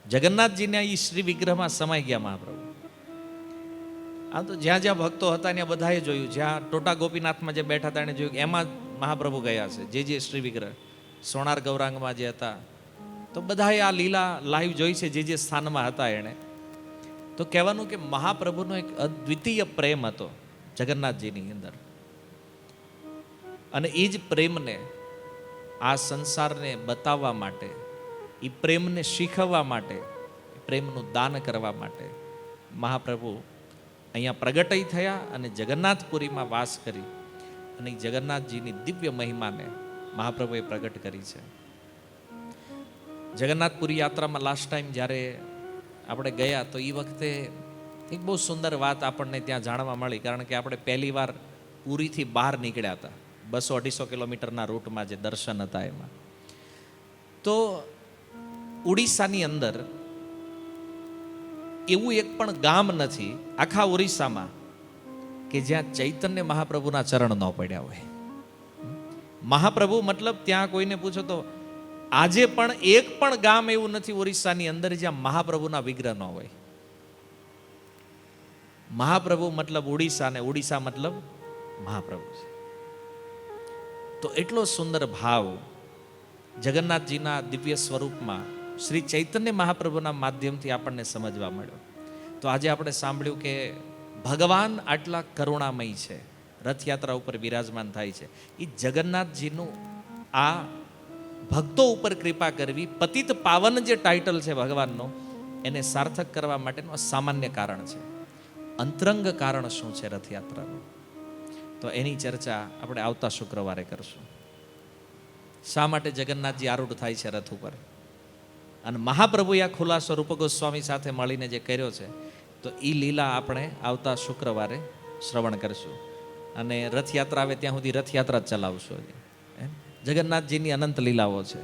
જગન્નાથજીને એ શ્રી વિગ્રહમાં સમાઈ ગયા મહાપ્રભુ. આમ તો જ્યાં જ્યાં ભક્તો હતા ત્યાં બધાએ જોયું, જ્યાં ટોટા ગોપીનાથમાં જે બેઠા હતા એને જોયું, એમાં મહાપ્રભુ ગયા છે. જે શ્રી વિગ્રહ સોનાર ગૌરાંગમાં જે હતા તો બધાએ આ લીલા લાઈવ જોઈ છે, જે સ્થાનમાં હતા એણે. તો કહેવાનું કે મહાપ્રભુનો એક અદ્વિતીય પ્રેમ હતો જગન્નાથજીની અંદર. અને એ જ પ્રેમને આ સંસારને બતાવવા માટે, એ પ્રેમને શીખવવા માટે, પ્રેમનું દાન કરવા માટે મહાપ્રભુ અહીંયા પ્રગટય થયા અને જગન્નાથપુરીમાં વાસ કરી અને જગન્નાથજીની દિવ્ય મહિમાને મહાપ્રભુએ પ્રગટ કરી છે. જગન્નાથપુરી યાત્રામાં લાસ્ટ ટાઈમ જ્યારે આપણે ગયા તો એ વખતે એક બહુ સુંદર વાત આપણને ત્યાં જાણવા મળી. કારણ કે આપણે પહેલી વાર પુરીથી બહાર નીકળ્યા હતા 200-250 કિલોમીટરના રૂટમાં જે દર્શન હતા એમાં. તો ઉડીસાની અંદર એવું એક પણ ગામ નથી આખા ઓરિસ્સામાં કે જ્યાં ચૈતન્ય મહાપ્રભુના ચરણ ન પડ્યા હોય. મહાપ્રભુ મતલબ ત્યાં કોઈને પૂછો તો આજે પણ એક પણ ગામ એવું નથી ઓરિસ્સાની અંદર જ્યાં મહાપ્રભુના વિગ્રહ ન હોય. મહાપ્રભુ મતલબ ઉડીસા ને ઉડીસા મતલબ મહાપ્રભુ છે. તો એટલો સુંદર ભાવ જગન્નાથજીના દિવ્ય સ્વરૂપમાં શ્રી ચૈતન્ય મહાપ્રભુના માધ્યમથી આપણને સમજવા મળ્યો. તો આજે આપણે સાંભળ્યું કે ભગવાન આટલા કરુણામય છે, રથયાત્રા ઉપર વિરાજમાન થાય છે. એ જગન્નાથજીનું આ ભક્તો ઉપર કૃપા કરવી, પતિત પાવન જે ટાઇટલ છે ભગવાનનો, એને સાર્થક કરવા માટેનું સામાન્ય કારણ છે. અંતરંગ કારણ શું છે રથયાત્રાનું? તો એની ચર્ચા આપણે આવતા શુક્રવારે કરશું. શા માટે જગન્નાથજી આરૂઢ થાય છે રથ ઉપર? અને મહાપ્રભુએ આ ખુલાસો રૂપ ગોસ્વામી સાથે મળીને જે કર્યો છે, તો એ લીલા આપણે આવતા શુક્રવારે શ્રવણ કરશું. અને રથયાત્રા આવે ત્યાં સુધી રથયાત્રા જ ચલાવશું. જગન્નાથજીની અનંત લીલાઓ છે,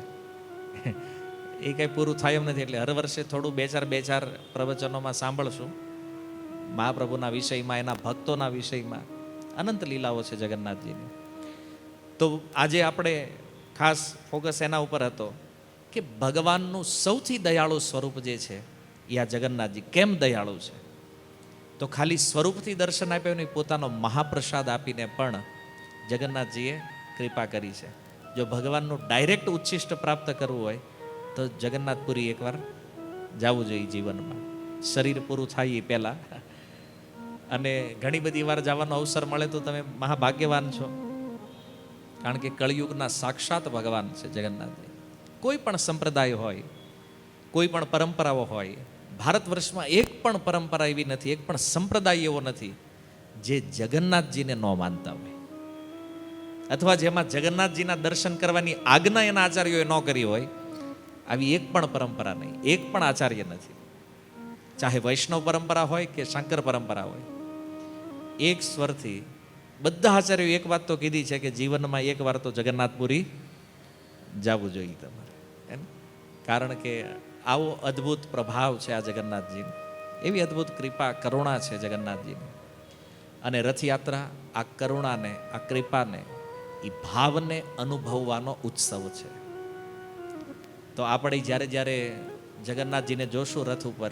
એ કંઈ પૂરું થાય એમ નથી. એટલે હર વર્ષે થોડું બે ચાર પ્રવચનોમાં સાંભળશું મહાપ્રભુના વિષયમાં, એના ભક્તોના વિષયમાં. અનંત લીલાઓ છે જગન્નાથજીની. તો આજે આપણે ખાસ ફોકસ એના ઉપર હતો કે ભગવાનનું સૌથી દયાળુ સ્વરૂપ જે છે એ આ જગન્નાથજી. કેમ દયાળુ છે? તો ખાલી સ્વરૂપથી દર્શન આપ્યું નહીં, પોતાનો મહાપ્રસાદ આપીને પણ જગન્નાથજીએ કૃપા કરી છે. જો ભગવાનનું ડાયરેક્ટ ઉચ્છિષ્ટ પ્રાપ્ત કરવું હોય તો જગન્નાથપુરી એકવાર જવું જોઈએ જીવનમાં, શરીર પૂરું થાય એ પહેલાં. અને ઘણી બધી વાર જવાનો અવસર મળે તો તમે મહાભાગ્યવાન છો. કારણ કે કળિયુગના સાક્ષાત ભગવાન છે જગન્નાથજી. કોઈ પણ સંપ્રદાય હોય, કોઈ પણ પરંપરાઓ હોય, ભારત વર્ષમાં એક પણ પરંપરા એવી નથી, એક પણ સંપ્રદાય એવો નથી જે જગન્નાથજીને ન માનતા હોય, અથવા જેમાં જગન્નાથજીના દર્શન કરવાની આજ્ઞા એના આચાર્યોએ ન કરી હોય. આવી એક પણ પરંપરા નહીં, એક પણ આચાર્ય નથી. ચાહે વૈષ્ણવ પરંપરા હોય કે શંકર પરંપરા હોય, એક સ્વરથી બધા આચાર્યો એક વાત તો કીધી છે કે જીવનમાં એક વાર તો જગન્નાથપુરી જવું જોઈએ તમારે. કારણ કે આવો અદ્ભુત પ્રભાવ છે આ જગન્નાથજીનો, એવી અદ્ભુત કૃપા કરુણા છે જગન્નાથજીની. અને રથયાત્રા આ કરુણાને, આ કૃપાને, એ ભાવને અનુભવવાનો ઉત્સવ છે. તો આપણે જ્યારે જ્યારે જગન્નાથજીને જોશું રથ ઉપર,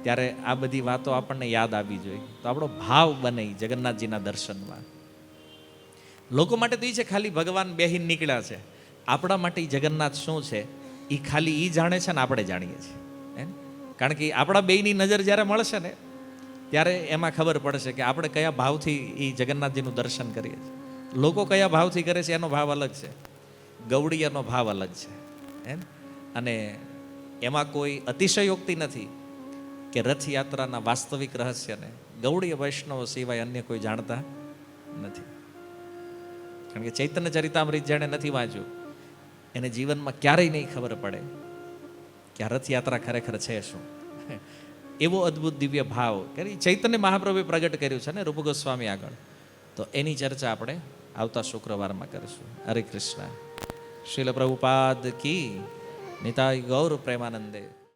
ત્યારે આ બધી વાતો આપણને યાદ આવવી જોઈએ. તો આપણો ભાવ બને ઈ જગન્નાથજીના દર્શનમાં. લોકો માટે તો એ છે ખાલી ભગવાન બેહીને નીકળ્યા છે. આપણા માટે ઈ જગન્નાથ શું છે એ ખાલી એ જાણે છે ને આપણે જાણીએ છીએ. હે, કારણ કે આપણા બેયની નજર જ્યારે મળશે ને ત્યારે એમાં ખબર પડશે કે આપણે કયા ભાવથી એ જગન્નાથજીનું દર્શન કરીએ છીએ. લોકો કયા ભાવથી કરે છે એનો ભાવ અલગ છે, ગૌડીયનો ભાવ અલગ છે. હે, અને એમાં કોઈ અતિશયોક્તિ નથી કે રથયાત્રાના વાસ્તવિક રહસ્યને ગૌડીય વૈષ્ણવો સિવાય અન્ય કોઈ જાણતા નથી. કારણ કે ચૈતન્ય ચરિતામૃત જેણે નથી વાંચ્યું એને જીવનમાં ક્યારેય નહીં ખબર પડે કે આ રથયાત્રા ખરેખર છે શું. એવો અદ્ભુત દિવ્ય ભાવ કરી ચૈતન્ય મહાપ્રભુએ પ્રગટ કર્યું છે ને રૂપ ગોસ્વામી આગળ. તો એની ચર્ચા આપણે આવતા શુક્રવારમાં કરીશું. હરે કૃષ્ણ. શીલ પ્રભુપાદ કી નિતાય ગૌર પ્રેમાનંદે.